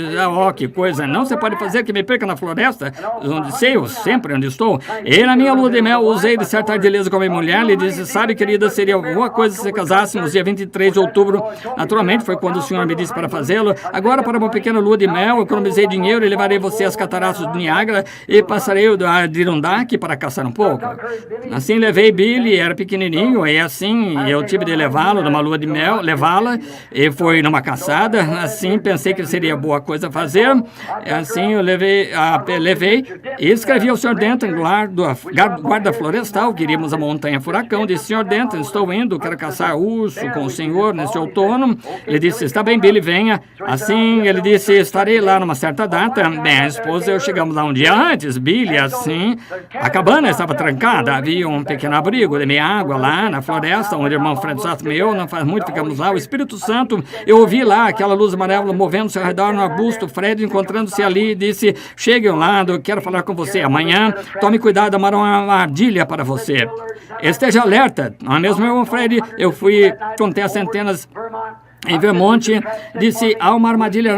que coisa, não se pode fazer que me perca na floresta, onde sei, eu sempre onde estou. E na minha lua de mel, usei de certa ardeleza com a minha mulher, lhe disse, sabe, querida, seria boa coisa se casássemos dia 23 de outubro, naturalmente foi quando o senhor me disse para fazê-lo. Agora, para uma pequena lua de mel, economizei dinheiro e levarei você às cataratas do Niágara e passarei o Adirondack para caçar um pouco. Assim levei Billy, era pequenininho, e assim eu tive de levá-lo numa lua de mel, levá-la, e foi numa caçada, assim pensei que seria boa coisa fazer, assim eu levei e escrevi ao Sr. Denton, guarda florestal, queríamos a montanha furacão, disse, Sr. Denton, estou indo, quero caçar urso com o senhor nesse outono. Ele disse, está bem, Billy, venha. Assim, ele disse, estarei lá numa certa data. Bem, a esposa e eu chegamos lá um dia antes, Billy, assim, a cabana estava trancada, havia um pequeno abrigo de meia água lá na floresta, onde o irmão Fred Sato e eu, não faz muito, ficamos lá. O Espírito Santo, eu ouvi lá aquela luz amarela movendo-se ao redor no arbusto. Fred, encontrando-se ali, disse, chegue ao lado, quero falar com você amanhã, tome cuidado, amarão uma armadilha para você. Esteja alerta, não é mesmo, meu irmão Fred? Eu contei as centenas em Vermont, disse, há uma armadilha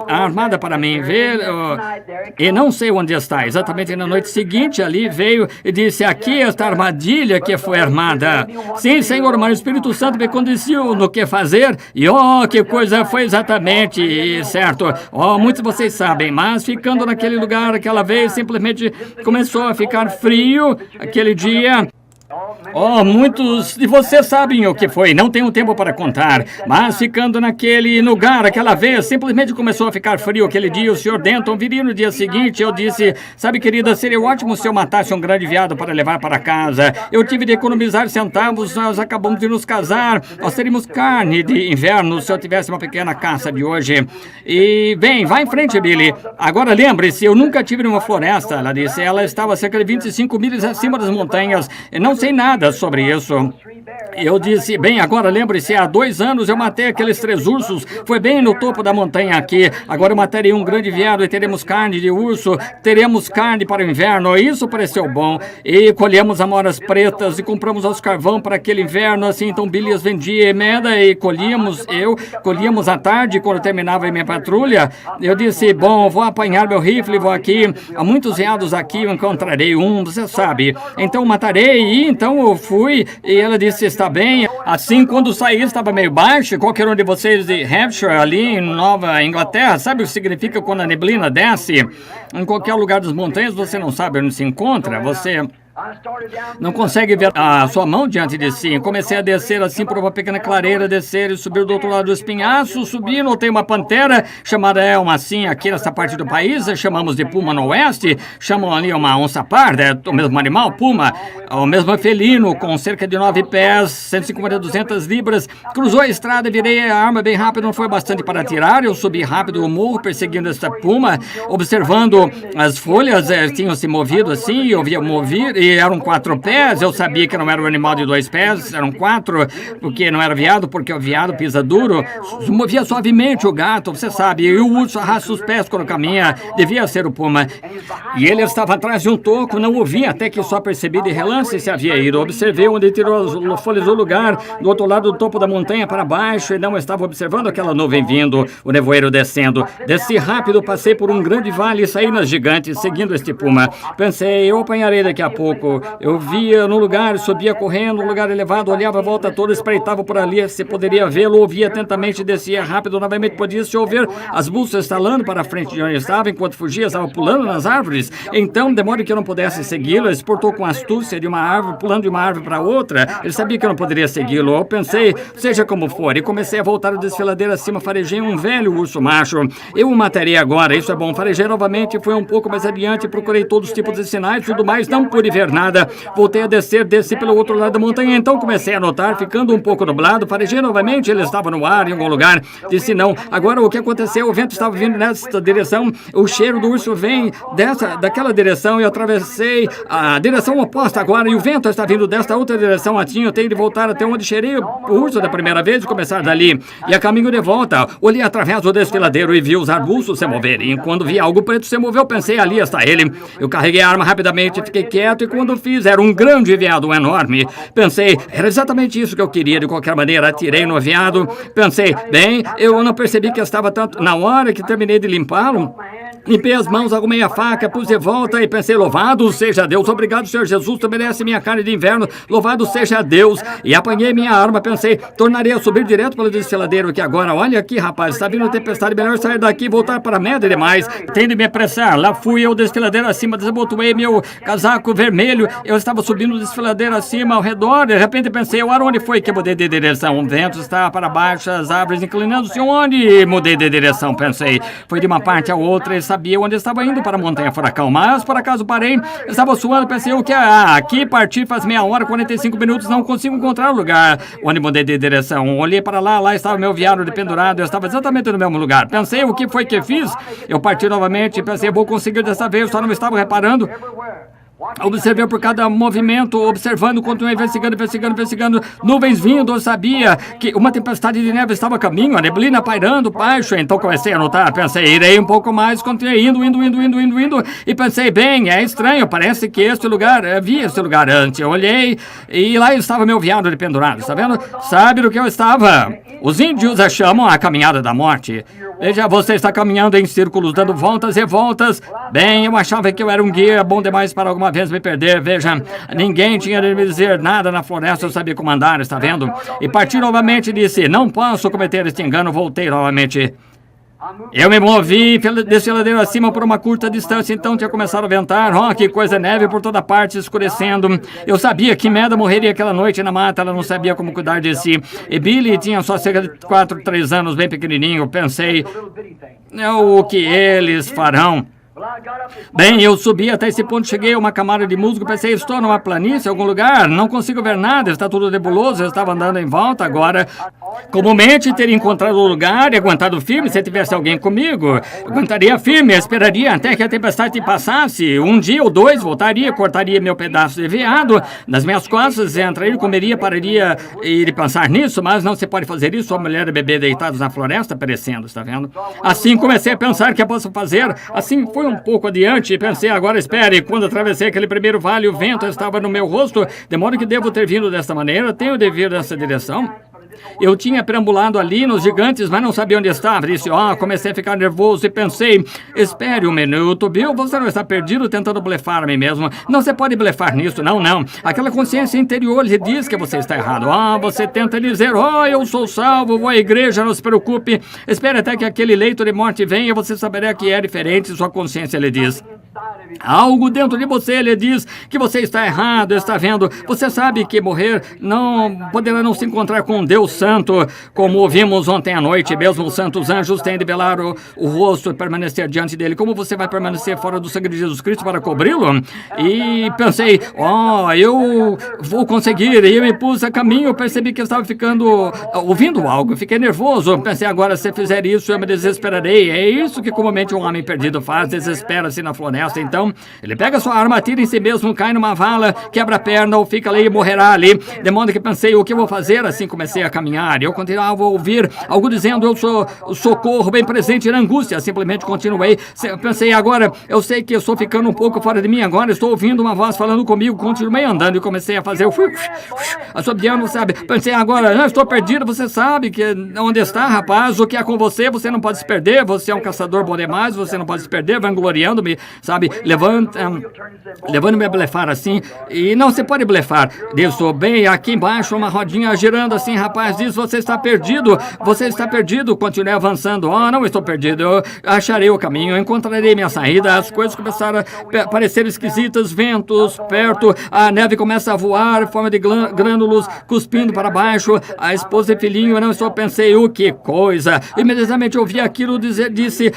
armada para mim, e não sei onde está. Exatamente na noite seguinte, ali veio e disse, aqui esta armadilha que foi armada. Sim, Senhor, mas o Espírito Santo me conduziu no que fazer, e que coisa foi exatamente, certo? Muitos de vocês sabem, mas ficando naquele lugar aquela vez, simplesmente começou a ficar frio aquele dia. Muitos de vocês sabem o que foi, não tenho tempo para contar, mas ficando naquele lugar, aquela vez, simplesmente começou a ficar frio aquele dia. O Sr. Denton viria no dia seguinte, eu disse, sabe, querida, seria ótimo se eu matasse um grande veado para levar para casa. Eu tive de economizar centavos, nós acabamos de nos casar, nós teríamos carne de inverno se eu tivesse uma pequena caça de hoje. E, bem, vá em frente, Billy. Agora lembre-se, eu nunca tive numa floresta, ela disse, ela estava a cerca de 25 milhas acima das montanhas, eu não sei nada sobre isso. Eu disse, bem, agora lembre-se, há 2 anos eu matei aqueles 3 ursos, foi bem no topo da montanha aqui. Agora eu matarei um grande veado e teremos carne de urso, teremos carne para o inverno. Isso pareceu bom. E colhemos amoras pretas e compramos os carvão para aquele inverno, assim, então Billy as vendia emenda e colhíamos à tarde, quando terminava a minha patrulha. Eu disse, bom, vou apanhar meu rifle, vou aqui, há muitos veados aqui, eu encontrarei um, você sabe. Então matarei, e então eu fui, e ela disse, está bem. Assim, quando saí, estava meio baixo. Qualquer um de vocês de Hampshire, ali em Nova Inglaterra, sabe o que significa quando a neblina desce? Em qualquer lugar das montanhas, você não sabe onde se encontra, você não consegue ver a sua mão diante de si. Comecei a descer assim por uma pequena clareira, descer e subir do outro lado do espinhaço. Subi, notei uma pantera, chamada Elma, assim, aqui nessa parte do país, chamamos de puma no oeste, chamam ali uma onça parda, o mesmo animal, puma, o mesmo felino, com cerca de 9 pés, 150 a 200 libras. Cruzou a estrada, virei a arma bem rápido, não foi bastante para atirar. Eu subi rápido o morro, perseguindo essa puma, observando as folhas, tinham se movido assim, eu via mover, e eram 4 pés, eu sabia que não era um animal de 2 pés, eram 4, porque não era veado, porque o veado pisa duro, movia suavemente o gato, você sabe, e o urso arrasta os pés quando caminha, devia ser o puma. E ele estava atrás de um toco, não o vi, até que só percebi de relance se havia ido. Observei onde tirou as folhas do lugar, do outro lado do topo da montanha para baixo, e não estava observando aquela nuvem vindo, o nevoeiro descendo. Desci rápido, passei por um grande vale e saí nas gigantes, seguindo este puma. Pensei, eu apanharei daqui a pouco. Eu via no lugar, subia correndo, um lugar elevado, olhava a volta toda, espreitava por ali se poderia vê-lo, ouvia atentamente, descia rápido, novamente podia-se ouvir as bolsas estalando para a frente de onde estava, enquanto fugia, estava pulando nas árvores. Então, de modo que eu não pudesse segui-lo, ele se portou com astúcia de uma árvore, pulando de uma árvore para outra. Ele sabia que eu não poderia segui-lo. Eu pensei, seja como for, e comecei a voltar o desfiladeiro acima, farejei um velho urso macho. Eu o matarei agora, isso é bom. Farejei novamente, fui um pouco mais adiante, procurei todos os tipos de sinais, tudo mais, não pude ver ver nada. Voltei a descer, desci pelo outro lado da montanha, então comecei a notar, ficando um pouco nublado, farejei novamente, ele estava no ar em algum lugar. Disse não. Agora o que aconteceu? O vento estava vindo nessa direção, o cheiro do urso vem daquela direção, eu atravessei a direção oposta agora e o vento está vindo desta outra direção. Assim eu tenho de voltar até onde cheirei o urso da primeira vez e começar dali. E a caminho de volta, olhei através do desfiladeiro e vi os arbustos se moverem. E quando vi algo preto se mover, eu pensei, ali está ele. Eu carreguei a arma rapidamente, fiquei quieto e quando fiz, era um grande veado, enorme. Pensei, era exatamente isso que eu queria, de qualquer maneira, atirei no veado. Pensei, bem, eu não percebi que estava tanto. Na hora que terminei de limpá-lo, limpei as mãos, arrumei a faca, pus de volta e pensei, louvado seja Deus, obrigado Senhor Jesus, tu merece minha carne de inverno, louvado seja Deus. E apanhei minha arma, pensei, tornarei a subir direto pelo desfiladeiro aqui agora. Olha aqui, rapaz, está vindo tempestade, melhor sair daqui e voltar para a média demais. Tem de me apressar. Lá fui eu, desfiladeiro acima, desabotoei meu casaco vermelho, eu estava subindo o desfiladeiro acima, ao redor, de repente pensei, onde foi que eu mudei de direção? O vento estava para baixo, as árvores inclinando-se, onde mudei de direção? Pensei, foi de uma parte a outra, e sabia onde estava indo para a montanha furacão, mas por acaso parei, estava suando, pensei, o que é? Aqui parti faz meia hora, 45 minutos, não consigo encontrar o lugar onde mudei de direção. Olhei para lá estava meu veado de pendurado, eu estava exatamente no mesmo lugar. Pensei, o que foi que fiz? Eu parti novamente, pensei, vou conseguir dessa vez, só não estava reparando. Observei por cada movimento, observando, continuei investigando, nuvens vindo, eu sabia que uma tempestade de neve estava a caminho, a neblina pairando baixo, então comecei a notar, pensei, irei um pouco mais, continuei indo, e pensei, bem, é estranho, parece que este lugar, vi este lugar antes, eu olhei, e lá estava meu veado de pendurado, está vendo? Sabe do que eu estava? Os índios a chamam a caminhada da morte. Veja, você está caminhando em círculos, dando voltas e voltas. Bem, eu achava que eu era um guia bom demais para alguma vez me perder. Veja, ninguém tinha de me dizer nada na floresta, eu sabia como andar, está vendo? E parti novamente e disse, não posso cometer este engano, voltei novamente. Eu me movi desse ladeiro acima por uma curta distância, então tinha começado a ventar. Oh, que coisa, neve por toda parte, escurecendo. Eu sabia que Meda morreria aquela noite na mata, ela não sabia como cuidar de si. E Billy tinha só cerca de 4, 3 anos, bem pequenininho. Pensei, o que eles farão? Bem, eu subi até esse ponto, cheguei a uma camada de musgo, pensei, estou numa planície, em algum lugar, não consigo ver nada, está tudo nebuloso, eu estava andando em volta agora. Comumente teria encontrado o lugar e aguentado firme se tivesse alguém comigo. Aguentaria firme, esperaria até que a tempestade passasse. Um dia ou dois, voltaria, cortaria meu pedaço de veado nas minhas costas, entraria, comeria, pararia e pensar nisso, mas não se pode fazer isso, a mulher e bebê deitados na floresta perecendo, está vendo? Assim comecei a pensar o que eu posso fazer, assim fui um pouco adiante e pensei, agora espere, quando atravessei aquele primeiro vale, o vento estava no meu rosto, de modo que devo ter vindo desta maneira, tenho de vir nessa direção. Eu tinha perambulado ali nos gigantes, mas não sabia onde estava. Disse, comecei a ficar nervoso e pensei, espere um minuto, Bill, você não está perdido tentando blefar a mim mesmo. Não se pode blefar nisso, não. Aquela consciência interior lhe diz que você está errado. Você tenta dizer, eu sou salvo, vou à igreja, não se preocupe. Espere até que aquele leito de morte venha, você saberá que é diferente, sua consciência lhe diz. Algo dentro de você lhe diz que você está errado, está vendo? Você sabe que morrer poderá não se encontrar com Deus Santo, como ouvimos ontem à noite. Mesmo os santos anjos têm de velar o rosto e permanecer diante dele. Como você vai permanecer fora do sangue de Jesus Cristo para cobri-lo? E pensei, eu vou conseguir. E eu me pus a caminho, percebi que eu estava ouvindo algo, fiquei nervoso. Pensei, agora se fizer isso, eu me desesperarei. É isso que comumente um homem perdido faz, desespera-se na floresta. Então, ele pega sua arma, atira em si mesmo, cai numa vala, quebra a perna ou fica ali e morrerá ali. De modo que pensei, o que eu vou fazer? Assim comecei a caminhar. Eu continuava a ouvir algo dizendo, eu sou o socorro bem presente na angústia. Simplesmente continuei. Pensei, agora, eu sei que eu estou ficando um pouco fora de mim agora, estou ouvindo uma voz falando comigo. Continuei andando e comecei a fazer o assobiando, sabe? Pensei, agora, eu estou perdido, você sabe que onde está, rapaz, o que é com você, você não pode se perder, você é um caçador bom demais, você não pode se perder, vangloriando-me, sabe? Levando-me a blefar assim, e não se pode blefar. Disso, bem, aqui embaixo, uma rodinha girando assim, rapaz, diz, você está perdido, continuei avançando, não estou perdido, eu acharei o caminho, encontrarei minha saída, as coisas começaram a parecer esquisitas, ventos perto, a neve começa a voar, em forma de grânulos, cuspindo para baixo, a esposa e filhinho, pensei, que coisa, imediatamente ouvi aquilo disse,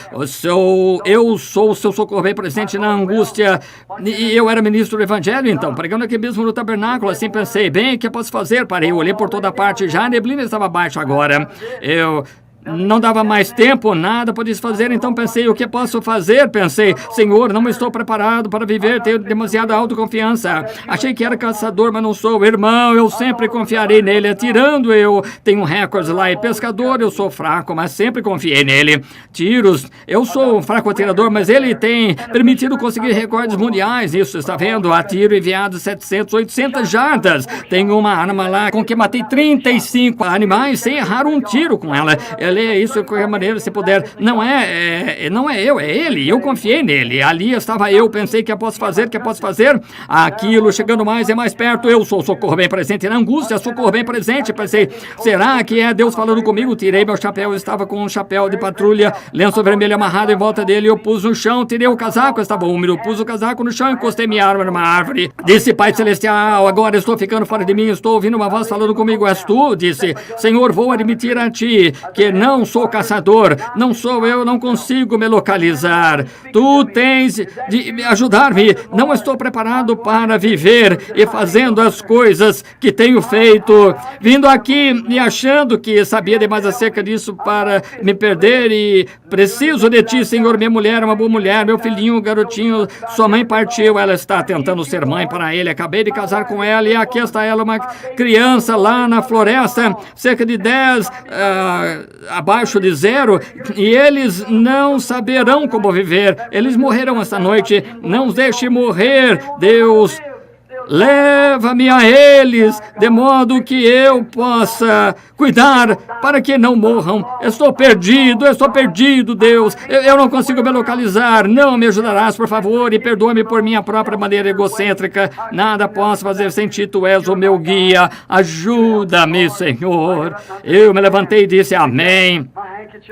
eu sou o seu socorro bem presente completamente na angústia. E eu era ministro do evangelho, então, pregando aqui mesmo no tabernáculo. Assim pensei, bem, o que eu posso fazer? Parei, olhei por toda parte, já a neblina estava baixa agora. Eu não dava mais tempo, nada podia fazer, então pensei, o que posso fazer? Pensei, Senhor, não estou preparado para viver, tenho demasiada autoconfiança. Achei que era caçador, mas não sou. Irmão, eu sempre confiarei nele, atirando eu tenho recordes lá, e pescador eu sou fraco, mas sempre confiei nele. Tiros, eu sou um fraco atirador, mas ele tem permitido conseguir recordes mundiais, isso, está vendo? Atiro enviado 700, 800 jardas. Tenho uma arma lá com que matei 35 animais sem errar um tiro com ela. Leia isso de qualquer maneira, se puder. Não é eu, é ele. Eu confiei nele. Ali estava eu, pensei que eu posso fazer, aquilo chegando mais e mais perto. Eu sou socorro bem presente na angústia, socorro bem presente. Pensei, será que é Deus falando comigo? Tirei meu chapéu, eu estava com um chapéu de patrulha, lenço vermelho amarrado em volta dele. Eu pus no chão, tirei o casaco, estava úmido. Pus o casaco no chão, encostei minha arma numa árvore. Disse, Pai Celestial, agora estou ficando fora de mim, estou ouvindo uma voz falando comigo. És tu? Disse, Senhor, vou admitir a ti que não sou caçador, não sou eu, não consigo me localizar. Tu tens de me ajudar-me. Não estou preparado para viver e fazendo as coisas que tenho feito. Vindo aqui e achando que sabia demais acerca disso para me perder e preciso de ti, Senhor. Minha mulher é uma boa mulher, meu filhinho, garotinho, sua mãe partiu, ela está tentando ser mãe para ele. Acabei de casar com ela e aqui está ela, uma criança lá na floresta, cerca de 10, abaixo de 0, e eles não saberão como viver. Eles morrerão esta noite. Não os deixe morrer, Deus. Leva-me a eles, de modo que eu possa cuidar para que não morram. Estou perdido, Deus. Eu não consigo me localizar. Não me ajudarás, por favor, e perdoa-me por minha própria maneira egocêntrica. Nada posso fazer sem ti, tu és o meu guia. Ajuda-me, Senhor. Eu me levantei e disse amém.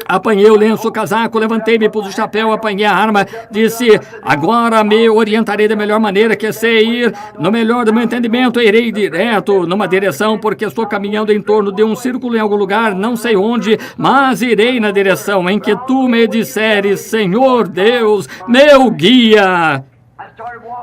Apanhei o lenço, o casaco, levantei-me, pus o chapéu, apanhei a arma, disse, agora me orientarei da melhor maneira, que sei ir no melhor do meu entendimento, irei direto numa direção, porque estou caminhando em torno de um círculo em algum lugar, não sei onde, mas irei na direção em que tu me disseres, Senhor Deus, meu guia.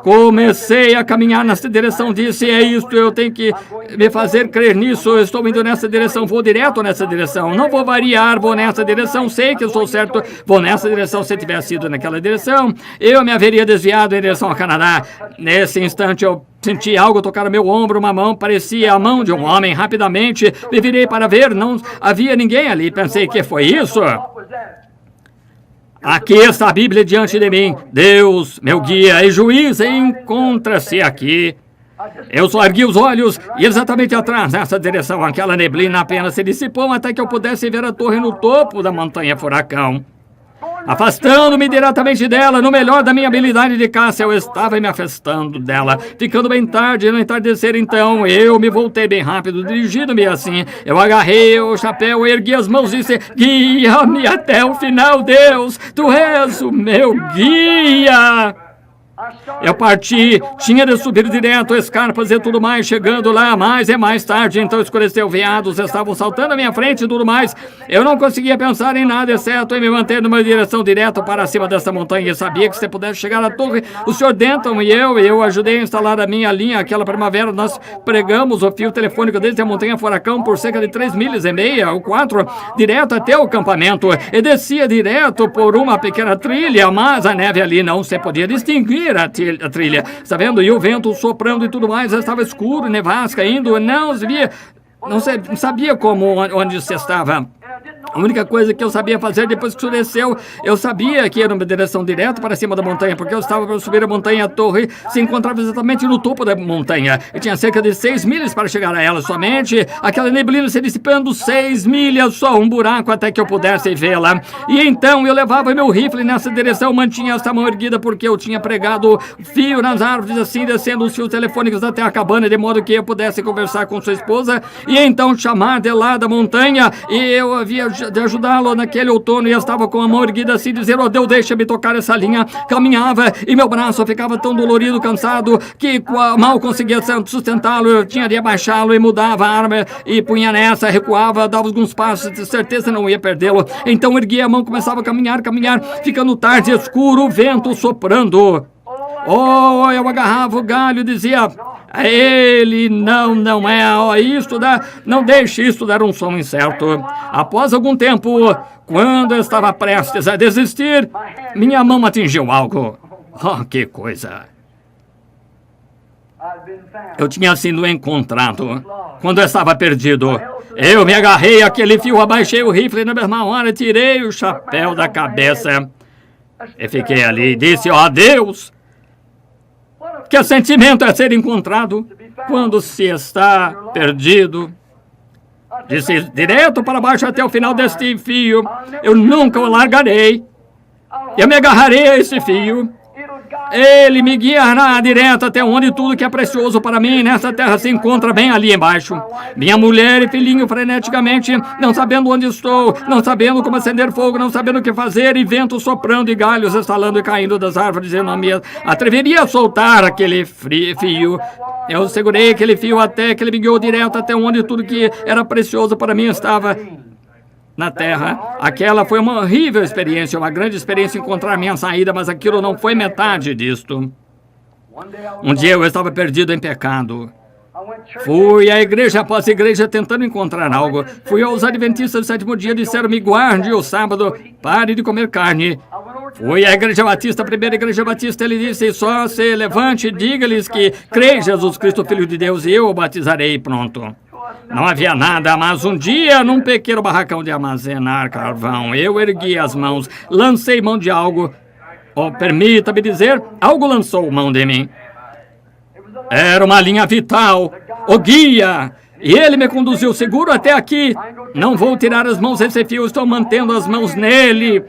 Comecei a caminhar nessa direção, disse, é isto, eu tenho que me fazer crer nisso, eu estou indo nessa direção, vou direto nessa direção, não vou variar, vou nessa direção, sei que eu sou certo, vou nessa direção. Se tivesse ido naquela direção, eu me haveria desviado em direção ao Canadá. Nesse instante eu senti algo tocar no meu ombro, uma mão, parecia a mão de um homem. Rapidamente me virei para ver, não havia ninguém ali, pensei, que foi isso? Aqui está a Bíblia diante de mim. Deus, meu guia e juiz, encontra-se aqui. Eu só ergui os olhos e exatamente atrás, nessa direção, aquela neblina apenas se dissipou até que eu pudesse ver a torre no topo da montanha furacão. Afastando-me diretamente dela, no melhor da minha habilidade de caça, eu estava me afastando dela. Ficando bem tarde, no entardecer, então, eu me voltei bem rápido, dirigindo-me assim. Eu agarrei o chapéu, ergui as mãos e disse, guia-me até o final, Deus, tu és o meu guia. Eu parti, tinha de subir direto, escarpas e tudo mais, chegando lá mais e mais tarde, então escureceu, veados estavam saltando à minha frente e tudo mais. Eu não conseguia pensar em nada, exceto em me manter numa direção direta para cima dessa montanha. Eu sabia que se pudesse chegar à torre, o Sr. Denton e eu ajudei a instalar a minha linha, aquela primavera, nós pregamos o fio telefônico desde a montanha furacão por cerca de 3,5 milhas ou 4, direto até o acampamento, e descia direto por uma pequena trilha, mas a neve ali não se podia distinguir a trilha, está vendo? E o vento soprando e tudo mais, estava escuro, nevasca indo, não sabia onde se estava. A única coisa que eu sabia fazer depois que escureceu, eu sabia que era uma direção direta para cima da montanha, porque eu estava para subir a montanha, a torre se encontrava exatamente no topo da montanha, e tinha cerca de 6 milhas para chegar a ela somente, aquela neblina se dissipando, 6 milhas, só um buraco até que eu pudesse vê-la. E então eu levava meu rifle nessa direção, mantinha essa mão erguida porque eu tinha pregado fio nas árvores, assim, descendo os fios telefônicos até a cabana, de modo que eu pudesse conversar com sua esposa, e então chamar de lá da montanha, e eu havia de ajudá-lo naquele outono e estava com a mão erguida assim, dizendo: oh Deus, deixa-me tocar essa linha. Caminhava e meu braço ficava tão dolorido, cansado, que mal conseguia sustentá-lo. Eu tinha de abaixá-lo e mudava a arma e punha nessa, recuava, dava alguns passos, de certeza não ia perdê-lo. Então erguia a mão, começava a caminhar, ficando tarde, escuro, o vento soprando. Oh, eu agarrava o galho e dizia: ele não é, ó, não deixe isso dar um som incerto. Após algum tempo, quando eu estava prestes a desistir, minha mão atingiu algo. Oh, que coisa! Eu tinha sido encontrado quando eu estava perdido. Eu me agarrei àquele fio, abaixei o rifle na mesma hora, tirei o chapéu da cabeça e fiquei ali e disse: ó Deus! Que sentimento é ser encontrado quando se está perdido? Disse direto para baixo até o final deste fio. Eu nunca o largarei. Eu me agarrarei a esse fio. Ele me guiará direto até onde tudo que é precioso para mim nessa terra se encontra bem ali embaixo. Minha mulher e filhinho freneticamente, não sabendo onde estou, não sabendo como acender fogo, não sabendo o que fazer, e vento soprando e galhos estalando e caindo das árvores. Eu não me atreveria a soltar aquele fio. Eu segurei aquele fio até que ele me guiou direto até onde tudo que era precioso para mim estava na terra. Aquela foi uma horrível experiência, uma grande experiência encontrar minha saída, mas aquilo não foi metade disto. Um dia eu estava perdido em pecado. Fui à igreja após igreja tentando encontrar algo. Fui aos adventistas do sétimo dia, disseram-me: guarde o sábado, pare de comer carne. Fui à igreja batista, a primeira igreja batista, ele disse: só se levante e diga-lhes que crê em Jesus Cristo, Filho de Deus, e eu o batizarei. Pronto. Não havia nada, mas um dia, num pequeno barracão de armazenar carvão, eu ergui as mãos, lancei mão de algo. Oh, permita-me dizer, algo lançou mão de mim. Era uma linha vital, o guia, e ele me conduziu seguro até aqui. Não vou tirar as mãos desse fio, estou mantendo as mãos nele.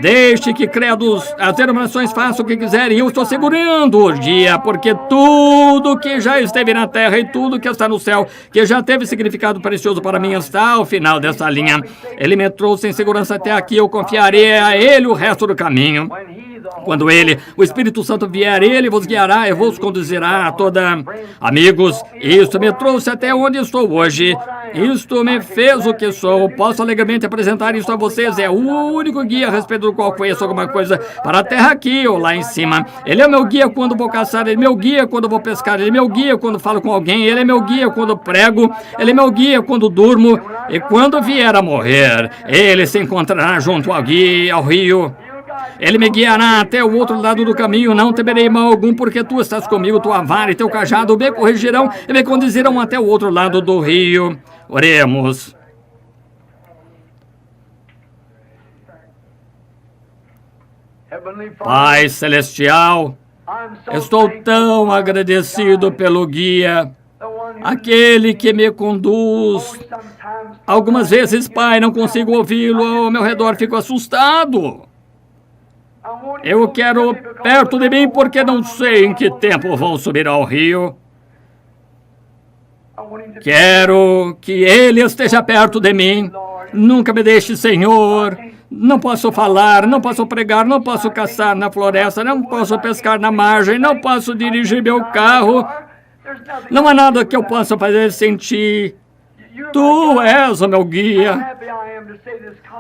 Deixe que credos, as denominações façam o que quiserem. Eu estou segurando o dia, porque tudo que já esteve na terra e tudo que está no céu, que já teve significado precioso para mim, está ao final dessa linha. Ele me trouxe em segurança até aqui, eu confiarei a ele o resto do caminho. Quando ele, o Espírito Santo vier, ele vos guiará e vos conduzirá a toda... Amigos, isto me trouxe até onde estou hoje. Isto me fez o que sou. Posso alegremente apresentar isso a vocês. É o único guia a respeito do qual conheço alguma coisa para a terra aqui ou lá em cima. Ele é meu guia quando vou caçar, ele é meu guia quando vou pescar, ele é meu guia quando falo com alguém, ele é meu guia quando prego, ele é meu guia quando durmo, e quando vier a morrer, ele se encontrará junto ao guia, ao rio. Ele me guiará até o outro lado do caminho, não temerei mal algum, porque tu estás comigo, tua vara e teu cajado me corrigirão e me conduzirão até o outro lado do rio. Oremos. Pai Celestial, estou tão agradecido pelo guia, aquele que me conduz. Algumas vezes, Pai, não consigo ouvi-lo, ao meu redor fico assustado. Eu quero perto de mim porque não sei em que tempo vão subir ao rio. Quero que ele esteja perto de mim. Nunca me deixe, Senhor. Não posso falar, não posso pregar, não posso caçar na floresta, não posso pescar na margem, não posso dirigir meu carro. Não há nada que eu possa fazer sem ti. Tu és o meu guia.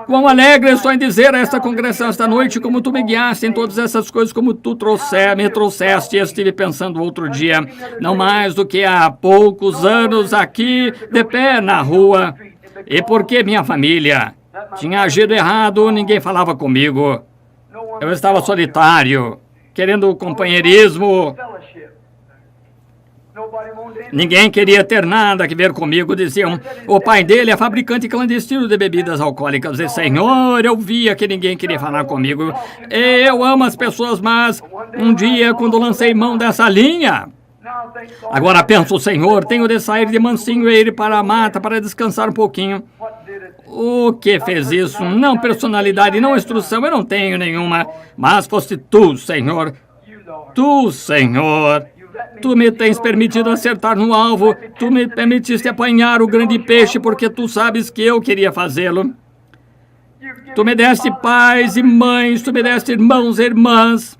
Quão alegre estou em dizer a esta congregação esta noite como tu me guiaste em todas essas coisas, como tu me trouxeste. Eu estive pensando outro dia, não mais do que há poucos anos aqui, de pé na rua. E porque minha família tinha agido errado, ninguém falava comigo. Eu estava solitário, querendo companheirismo. Ninguém queria ter nada a ver comigo, diziam. O pai dele é fabricante clandestino de bebidas alcoólicas. E, Senhor, eu via que ninguém queria falar comigo. Eu amo as pessoas, mas um dia, quando lancei mão dessa linha... Agora penso, Senhor, tenho de sair de mansinho e ir para a mata para descansar um pouquinho. O que fez isso? Não personalidade, não instrução, eu não tenho nenhuma. Mas foste tu, Senhor. Tu, Senhor. Tu me tens permitido acertar no alvo. Tu me permitiste apanhar o grande peixe porque tu sabes que eu queria fazê-lo. Tu me deste pais e mães, Tu me deste irmãos e irmãs.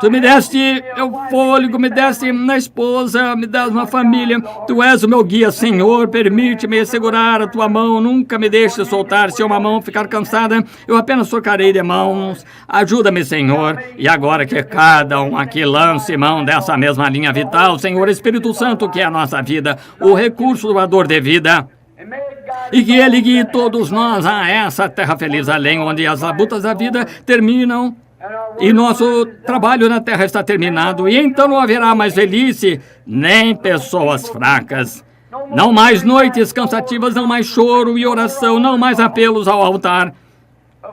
Tu me deste o fôlego, me deste uma esposa, me dás uma família. Tu és o meu guia, Senhor. Permite-me segurar a Tua mão. Nunca me deixe soltar. Se uma mão ficar cansada, eu apenas trocarei de mãos. Ajuda-me, Senhor. E agora que cada um aqui lance mão dessa mesma linha vital, Senhor Espírito Santo, que é a nossa vida, o recurso doador de vida. E que Ele guie todos nós a essa terra feliz, além onde as labutas da vida terminam. E nosso trabalho na terra está terminado, e então não haverá mais velhice, nem pessoas fracas. Não mais noites cansativas, não mais choro e oração, não mais apelos ao altar.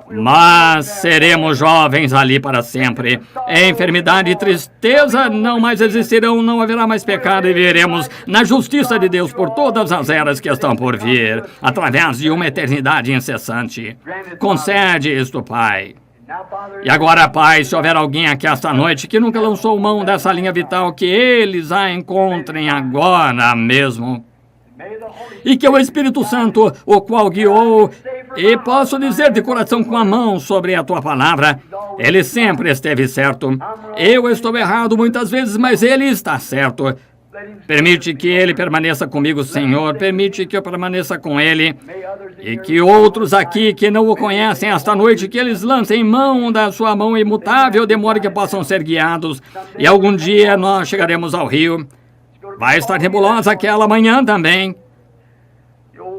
Mas seremos jovens ali para sempre. Enfermidade e tristeza não mais existirão, não haverá mais pecado, e viveremos na justiça de Deus por todas as eras que estão por vir, através de uma eternidade incessante. Concede isto, Pai. E agora, Pai, se houver alguém aqui esta noite que nunca lançou mão dessa linha vital, que eles a encontrem agora mesmo. E que o Espírito Santo, o qual guiou, e posso dizer de coração com a mão sobre a Tua palavra, Ele sempre esteve certo. Eu estou errado muitas vezes, mas Ele está certo. Permite que Ele permaneça comigo, Senhor. Permite que eu permaneça com Ele. E que outros aqui que não o conhecem esta noite, que eles lancem mão da Sua mão imutável, de modo que possam ser guiados. E algum dia nós chegaremos ao rio. Vai estar nebulosa aquela manhã também.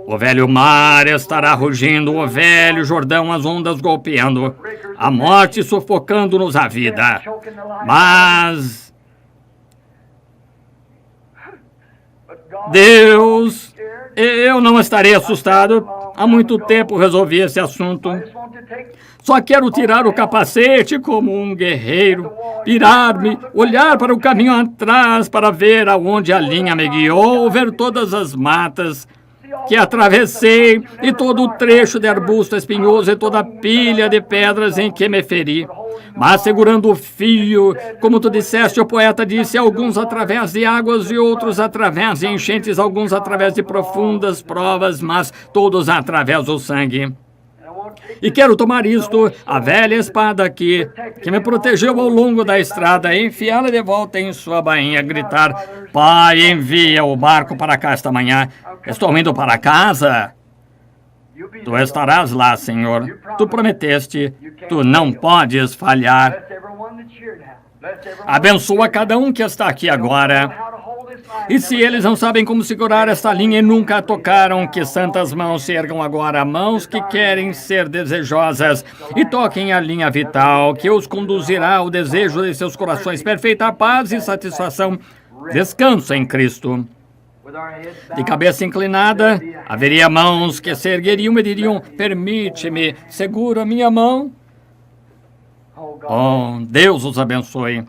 O velho mar estará rugindo, o velho Jordão, as ondas golpeando, a morte sufocando-nos a vida. Mas Deus, eu não estarei assustado. Há muito tempo resolvi esse assunto. Só quero tirar o capacete como um guerreiro, virar-me, olhar para o caminho atrás para ver aonde a linha me guiou, ver todas as matas que atravessei e todo o trecho de arbusto espinhoso e toda a pilha de pedras em que me feri. Mas segurando o fio, como tu disseste, o poeta disse, alguns através de águas e outros através de enchentes, alguns através de profundas provas, mas todos através do sangue. E quero tomar isto, a velha espada que me protegeu ao longo da estrada, enfiá-la de volta em sua bainha, gritar, Pai, envia o barco para cá esta manhã. Estou indo para casa. Tu estarás lá, Senhor. Tu prometeste, tu não podes falhar. Abençoa cada um que está aqui agora. E se eles não sabem como segurar esta linha e nunca a tocaram, que santas mãos se ergam agora, mãos que querem ser desejosas, e toquem a linha vital, que os conduzirá ao desejo de seus corações, perfeita paz e satisfação. Descanso em Cristo. De cabeça inclinada, haveria mãos que se ergueriam e diriam, permite-me, segura minha mão. Oh, Deus os abençoe.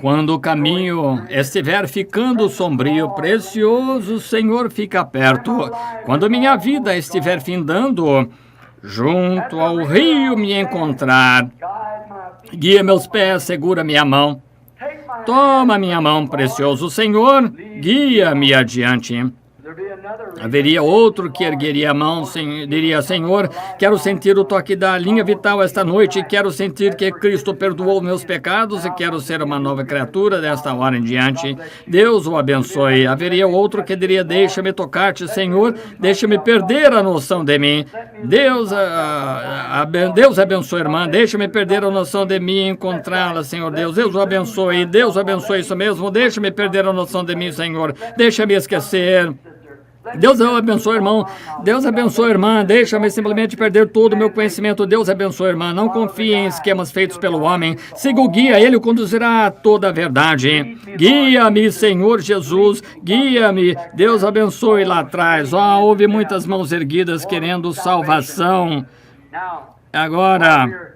Quando o caminho estiver ficando sombrio, precioso Senhor, fica perto. Quando minha vida estiver findando, junto ao rio me encontrar, guia meus pés, segura minha mão. Toma minha mão, precioso Senhor, guia-me adiante. Haveria outro que ergueria a mão, diria, Senhor, quero sentir o toque da linha vital esta noite, quero sentir que Cristo perdoou meus pecados e quero ser uma nova criatura desta hora em diante. Deus o abençoe. Haveria outro que diria, deixa-me tocar-te, Senhor, deixa-me perder a noção de mim. Deus abençoe, irmã, deixa-me perder a noção de mim e encontrá-la, Senhor Deus. Deus o abençoe, Deus abençoe isso mesmo, deixa-me perder a noção de mim, Senhor, deixa-me esquecer. Deus abençoe, irmão. Deus abençoe, irmã. Deixa-me simplesmente perder todo o meu conhecimento. Deus abençoe, irmã. Não confie em esquemas feitos pelo homem. Siga o guia, ele o conduzirá a toda a verdade. Guia-me, Senhor Jesus. Guia-me. Deus abençoe lá atrás. Houve muitas mãos erguidas querendo salvação. Agora,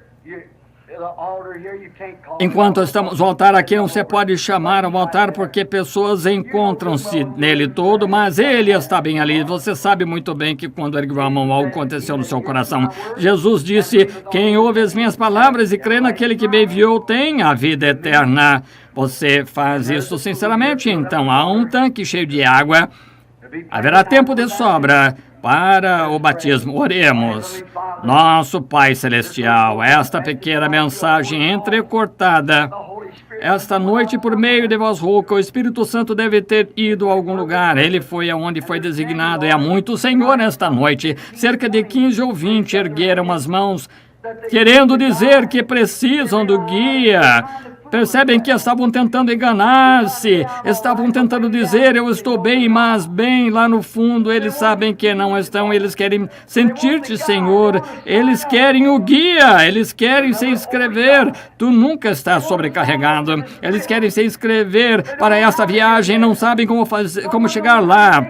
enquanto estamos no altar aqui, não se pode chamar ao altar porque pessoas encontram-se nele todo, mas ele está bem ali. Você sabe muito bem que quando ergueu a mão, algo aconteceu no seu coração. Jesus disse, quem ouve as minhas palavras e crê naquele que me enviou tem a vida eterna. Você faz isso sinceramente? Então há um tanque cheio de água. Haverá tempo de sobra para o batismo. Oremos. Nosso Pai Celestial, esta pequena mensagem entrecortada, esta noite, por meio de voz rouca, o Espírito Santo deve ter ido a algum lugar. Ele foi aonde foi designado. E há muito, Senhor, esta noite. Cerca de 15 ou 20 ergueram as mãos, querendo dizer que precisam do guia. Percebem que estavam tentando enganar-se, estavam tentando dizer, eu estou bem, mas bem lá no fundo eles sabem que não estão, eles querem sentir-te, Senhor, eles querem o guia, eles querem se inscrever, tu nunca estás sobrecarregado, eles querem se inscrever para essa viagem, não sabem como chegar lá.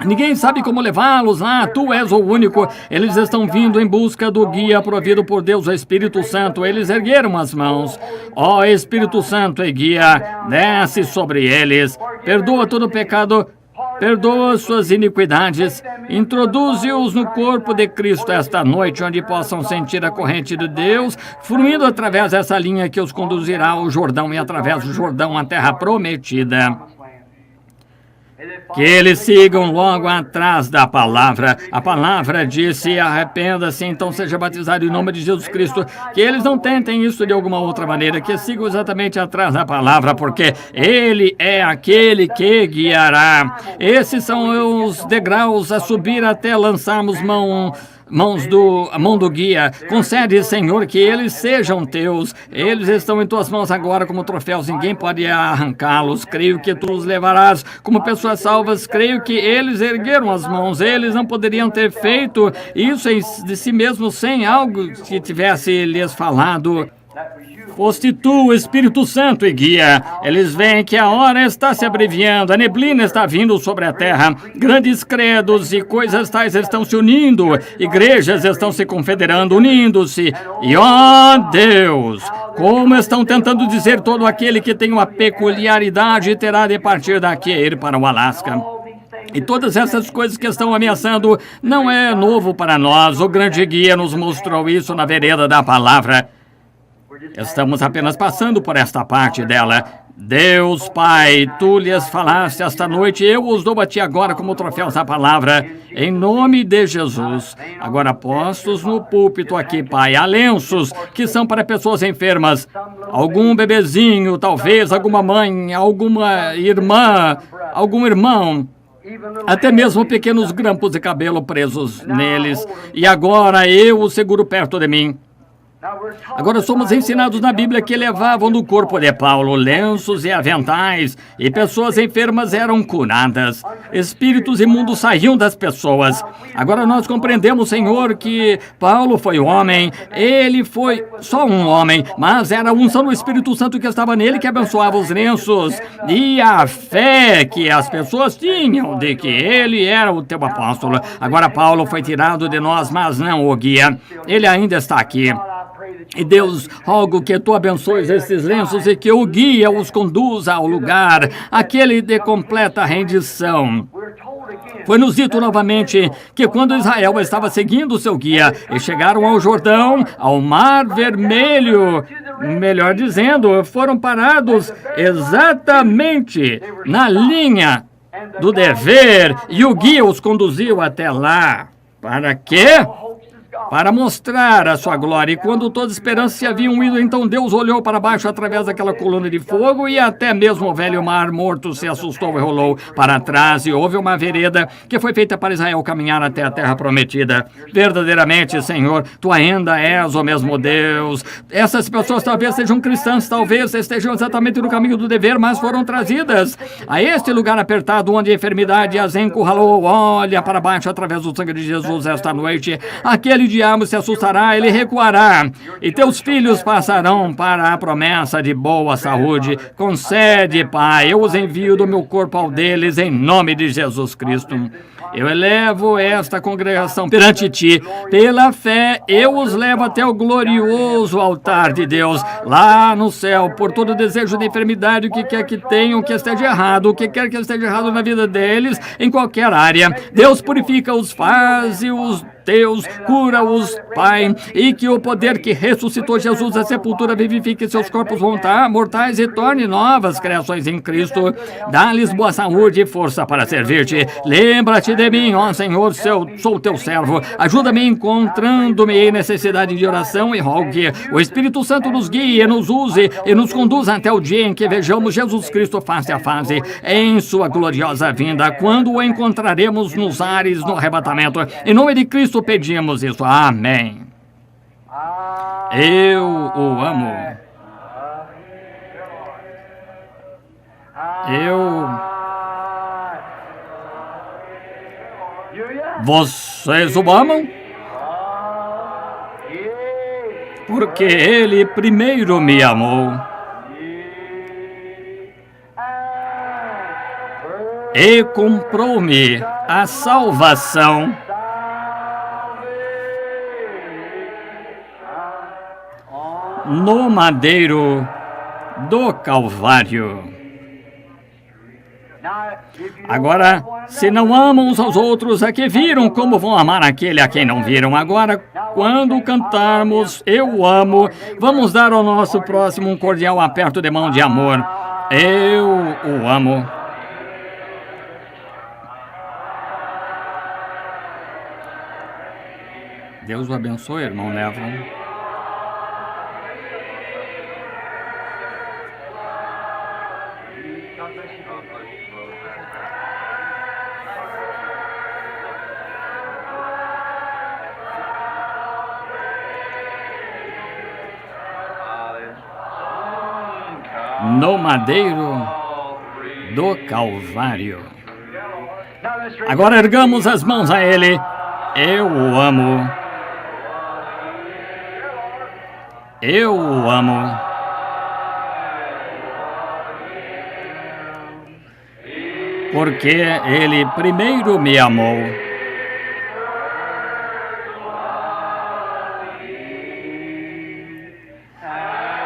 Ninguém sabe como levá-los lá, tu és o único. Eles estão vindo em busca do guia provido por Deus, o Espírito Santo. Eles ergueram as mãos. Ó Espírito Santo e guia, desce sobre eles. Perdoa todo pecado, perdoa suas iniquidades. Introduze-os no corpo de Cristo esta noite, onde possam sentir a corrente de Deus, fluindo através dessa linha que os conduzirá ao Jordão e através do Jordão à terra prometida. Que eles sigam logo atrás da palavra. A palavra disse, arrependa-se, então seja batizado em nome de Jesus Cristo. Que eles não tentem isso de alguma outra maneira, que sigam exatamente atrás da palavra, porque Ele é aquele que guiará. Esses são os degraus a subir até lançarmos a mão do guia. Concede, Senhor, que eles sejam teus. Eles estão em tuas mãos agora como troféus. Ninguém pode arrancá-los. Creio que tu os levarás como pessoas salvas. Creio que eles ergueram as mãos. Eles não poderiam ter feito isso de si mesmos sem algo que tivesse lhes falado. Foste tu, Espírito Santo e guia. Eles veem que a hora está se abreviando, a neblina está vindo sobre a terra. Grandes credos e coisas tais estão se unindo. Igrejas estão se confederando, unindo-se. E, ó Deus, como estão tentando dizer todo aquele que tem uma peculiaridade terá de partir daqui e ir para o Alasca. E todas essas coisas que estão ameaçando não é novo para nós. O grande guia nos mostrou isso na vereda da palavra. Estamos apenas passando por esta parte dela. Deus, Pai, tu lhes falaste esta noite, eu os dou a ti agora como troféus da palavra, em nome de Jesus. Agora postos no púlpito aqui, Pai, há lenços que são para pessoas enfermas. Algum bebezinho, talvez alguma mãe, alguma irmã, algum irmão. Até mesmo pequenos grampos de cabelo presos neles. E agora eu os seguro perto de mim. Agora somos ensinados na Bíblia que levavam no corpo de Paulo lenços e aventais, e pessoas enfermas eram curadas. Espíritos imundos saíam das pessoas. Agora nós compreendemos, Senhor, que Paulo foi homem, ele foi só um homem, mas era a unção do Espírito Santo que estava nele que abençoava os lenços, e a fé que as pessoas tinham de que ele era o teu apóstolo. Agora Paulo foi tirado de nós, mas não o guia. Ele ainda está aqui. E Deus, rogo que tu abençoes esses lenços e que o guia os conduza ao lugar, aquele de completa rendição. Foi-nos dito novamente que quando Israel estava seguindo o seu guia e chegaram ao Jordão, ao Mar Vermelho, melhor dizendo, foram parados exatamente na linha do dever e o guia os conduziu até lá. Para quê? Para mostrar a sua glória. E quando toda esperança se haviam ido, então Deus olhou para baixo através daquela coluna de fogo e até mesmo o velho mar morto se assustou e rolou para trás e houve uma vereda que foi feita para Israel caminhar até a terra prometida. Verdadeiramente, Senhor, tu ainda és o mesmo Deus. Essas pessoas talvez sejam cristãs, talvez estejam exatamente no caminho do dever, mas foram trazidas a este lugar apertado onde a enfermidade as encurralou. Olha para baixo através do sangue de Jesus esta noite. Aquele diabo se assustará, ele recuará, e teus filhos passarão para a promessa de boa saúde. Concede, Pai, eu os envio do meu corpo ao deles, em nome de Jesus Cristo. Eu elevo esta congregação perante ti. Pela fé, eu os levo até o glorioso altar de Deus, lá no céu, por todo desejo de enfermidade, o que quer que tenham, que esteja errado, o que quer que esteja errado na vida deles, em qualquer área. Deus purifica-os, faz-os Deus, cura-os, Pai, e que o poder que ressuscitou Jesus da sepultura vivifique seus corpos mortais e torne novas criações em Cristo. Dá-lhes boa saúde e força para servir-te. Lembra-te de mim, ó Senhor, sou teu servo. Ajuda-me encontrando-me em necessidade de oração e rogo que o Espírito Santo nos guie e nos use e nos conduza até o dia em que vejamos Jesus Cristo face a face em sua gloriosa vinda, quando o encontraremos nos ares no arrebatamento. Em nome de Cristo pedimos isso. Amém. Eu o amo. Vocês o amam? Porque ele primeiro me amou. E comprou-me a salvação no madeiro do Calvário. Agora, se não amam uns aos outros, a que viram, como vão amar aquele a quem não viram? Agora, quando cantarmos Eu Amo, vamos dar ao nosso próximo um cordial aperto de mão de amor. Eu o amo. Deus o abençoe, irmão Neville. No madeiro do Calvário. Agora ergamos as mãos a Ele. Eu o amo. Eu o amo. Porque Ele primeiro me amou.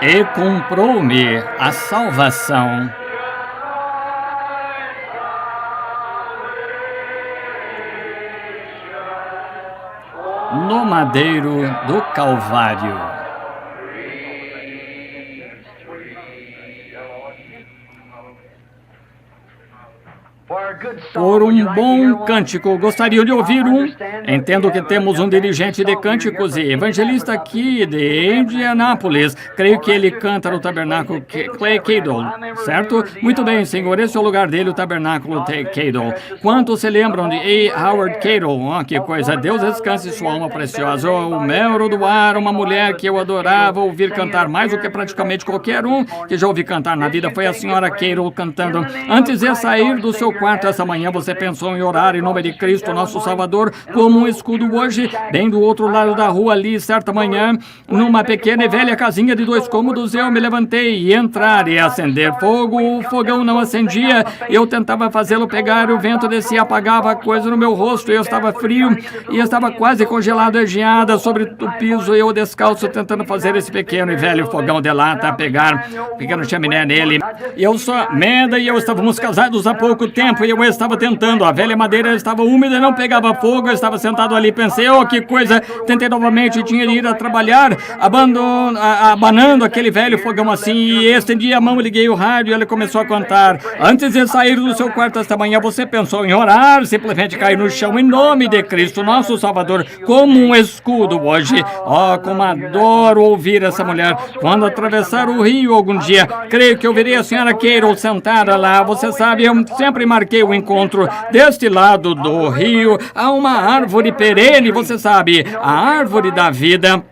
E comprou-me a salvação no madeiro do Calvário. Por um bom cântico, gostaria de ouvir um. Entendo que temos um dirigente de cânticos e evangelista aqui de Indianápolis. Creio que ele canta no tabernáculo Clay Cadle, certo? Muito bem, senhor, esse é o lugar dele, o tabernáculo Cadle. Quantos se lembram de A. Howard Cadle? Oh, que coisa, Deus descanse sua alma preciosa. Oh, o Melro do Ar, uma mulher que eu adorava ouvir cantar mais do que praticamente qualquer um que já ouvi cantar na vida, foi a senhora Cadle cantando. Antes de sair do seu quarto essa manhã, você pensou em orar em nome de Cristo, nosso Salvador, como um escudo hoje, bem do outro lado da rua ali, certa manhã, numa pequena e velha casinha de 2 cômodos, eu me levantei e entrar e acender fogo. O fogão não acendia, eu tentava fazê-lo pegar, o vento descia, apagava a coisa no meu rosto, eu estava frio e estava quase congelado e geada sobre o piso, eu descalço tentando fazer esse pequeno e velho fogão de lata, pegar pequeno chaminé nele. Eu sou Amanda e eu estávamos casados há pouco tempo e eu estava tentando, a velha madeira estava úmida e não pegava fogo, eu estava sentado ali, pensei, oh, que coisa, tentei novamente, tinha de ir a trabalhar, abanando aquele velho fogão assim, e estendi a mão, liguei o rádio e ele começou a cantar. Antes de sair do seu quarto esta manhã, você pensou em orar, simplesmente cair no chão em nome de Cristo, nosso Salvador, como um escudo hoje. Oh, como adoro ouvir essa mulher. Quando atravessar o rio algum dia, creio que eu verei a senhora Carol sentada lá. Você sabe, eu sempre marquei o encontro deste lado do rio. Há uma árvore perene, você sabe, a árvore da vida.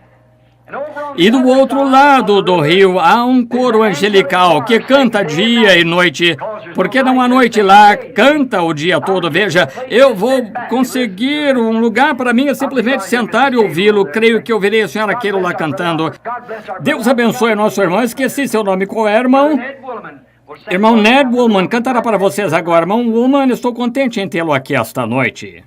E do outro lado do rio há um coro angelical que canta dia e noite. Porque não há noite lá, canta o dia todo. Veja, eu vou conseguir um lugar para mim, é simplesmente sentar e ouvi-lo. Creio que ouvirei a senhora Carol lá cantando. Deus abençoe nosso irmão. Esqueci seu nome. Qual é, irmão? Irmão Ned Woolman, cantará para vocês agora. Irmão Woolman, estou contente em tê-lo aqui esta noite.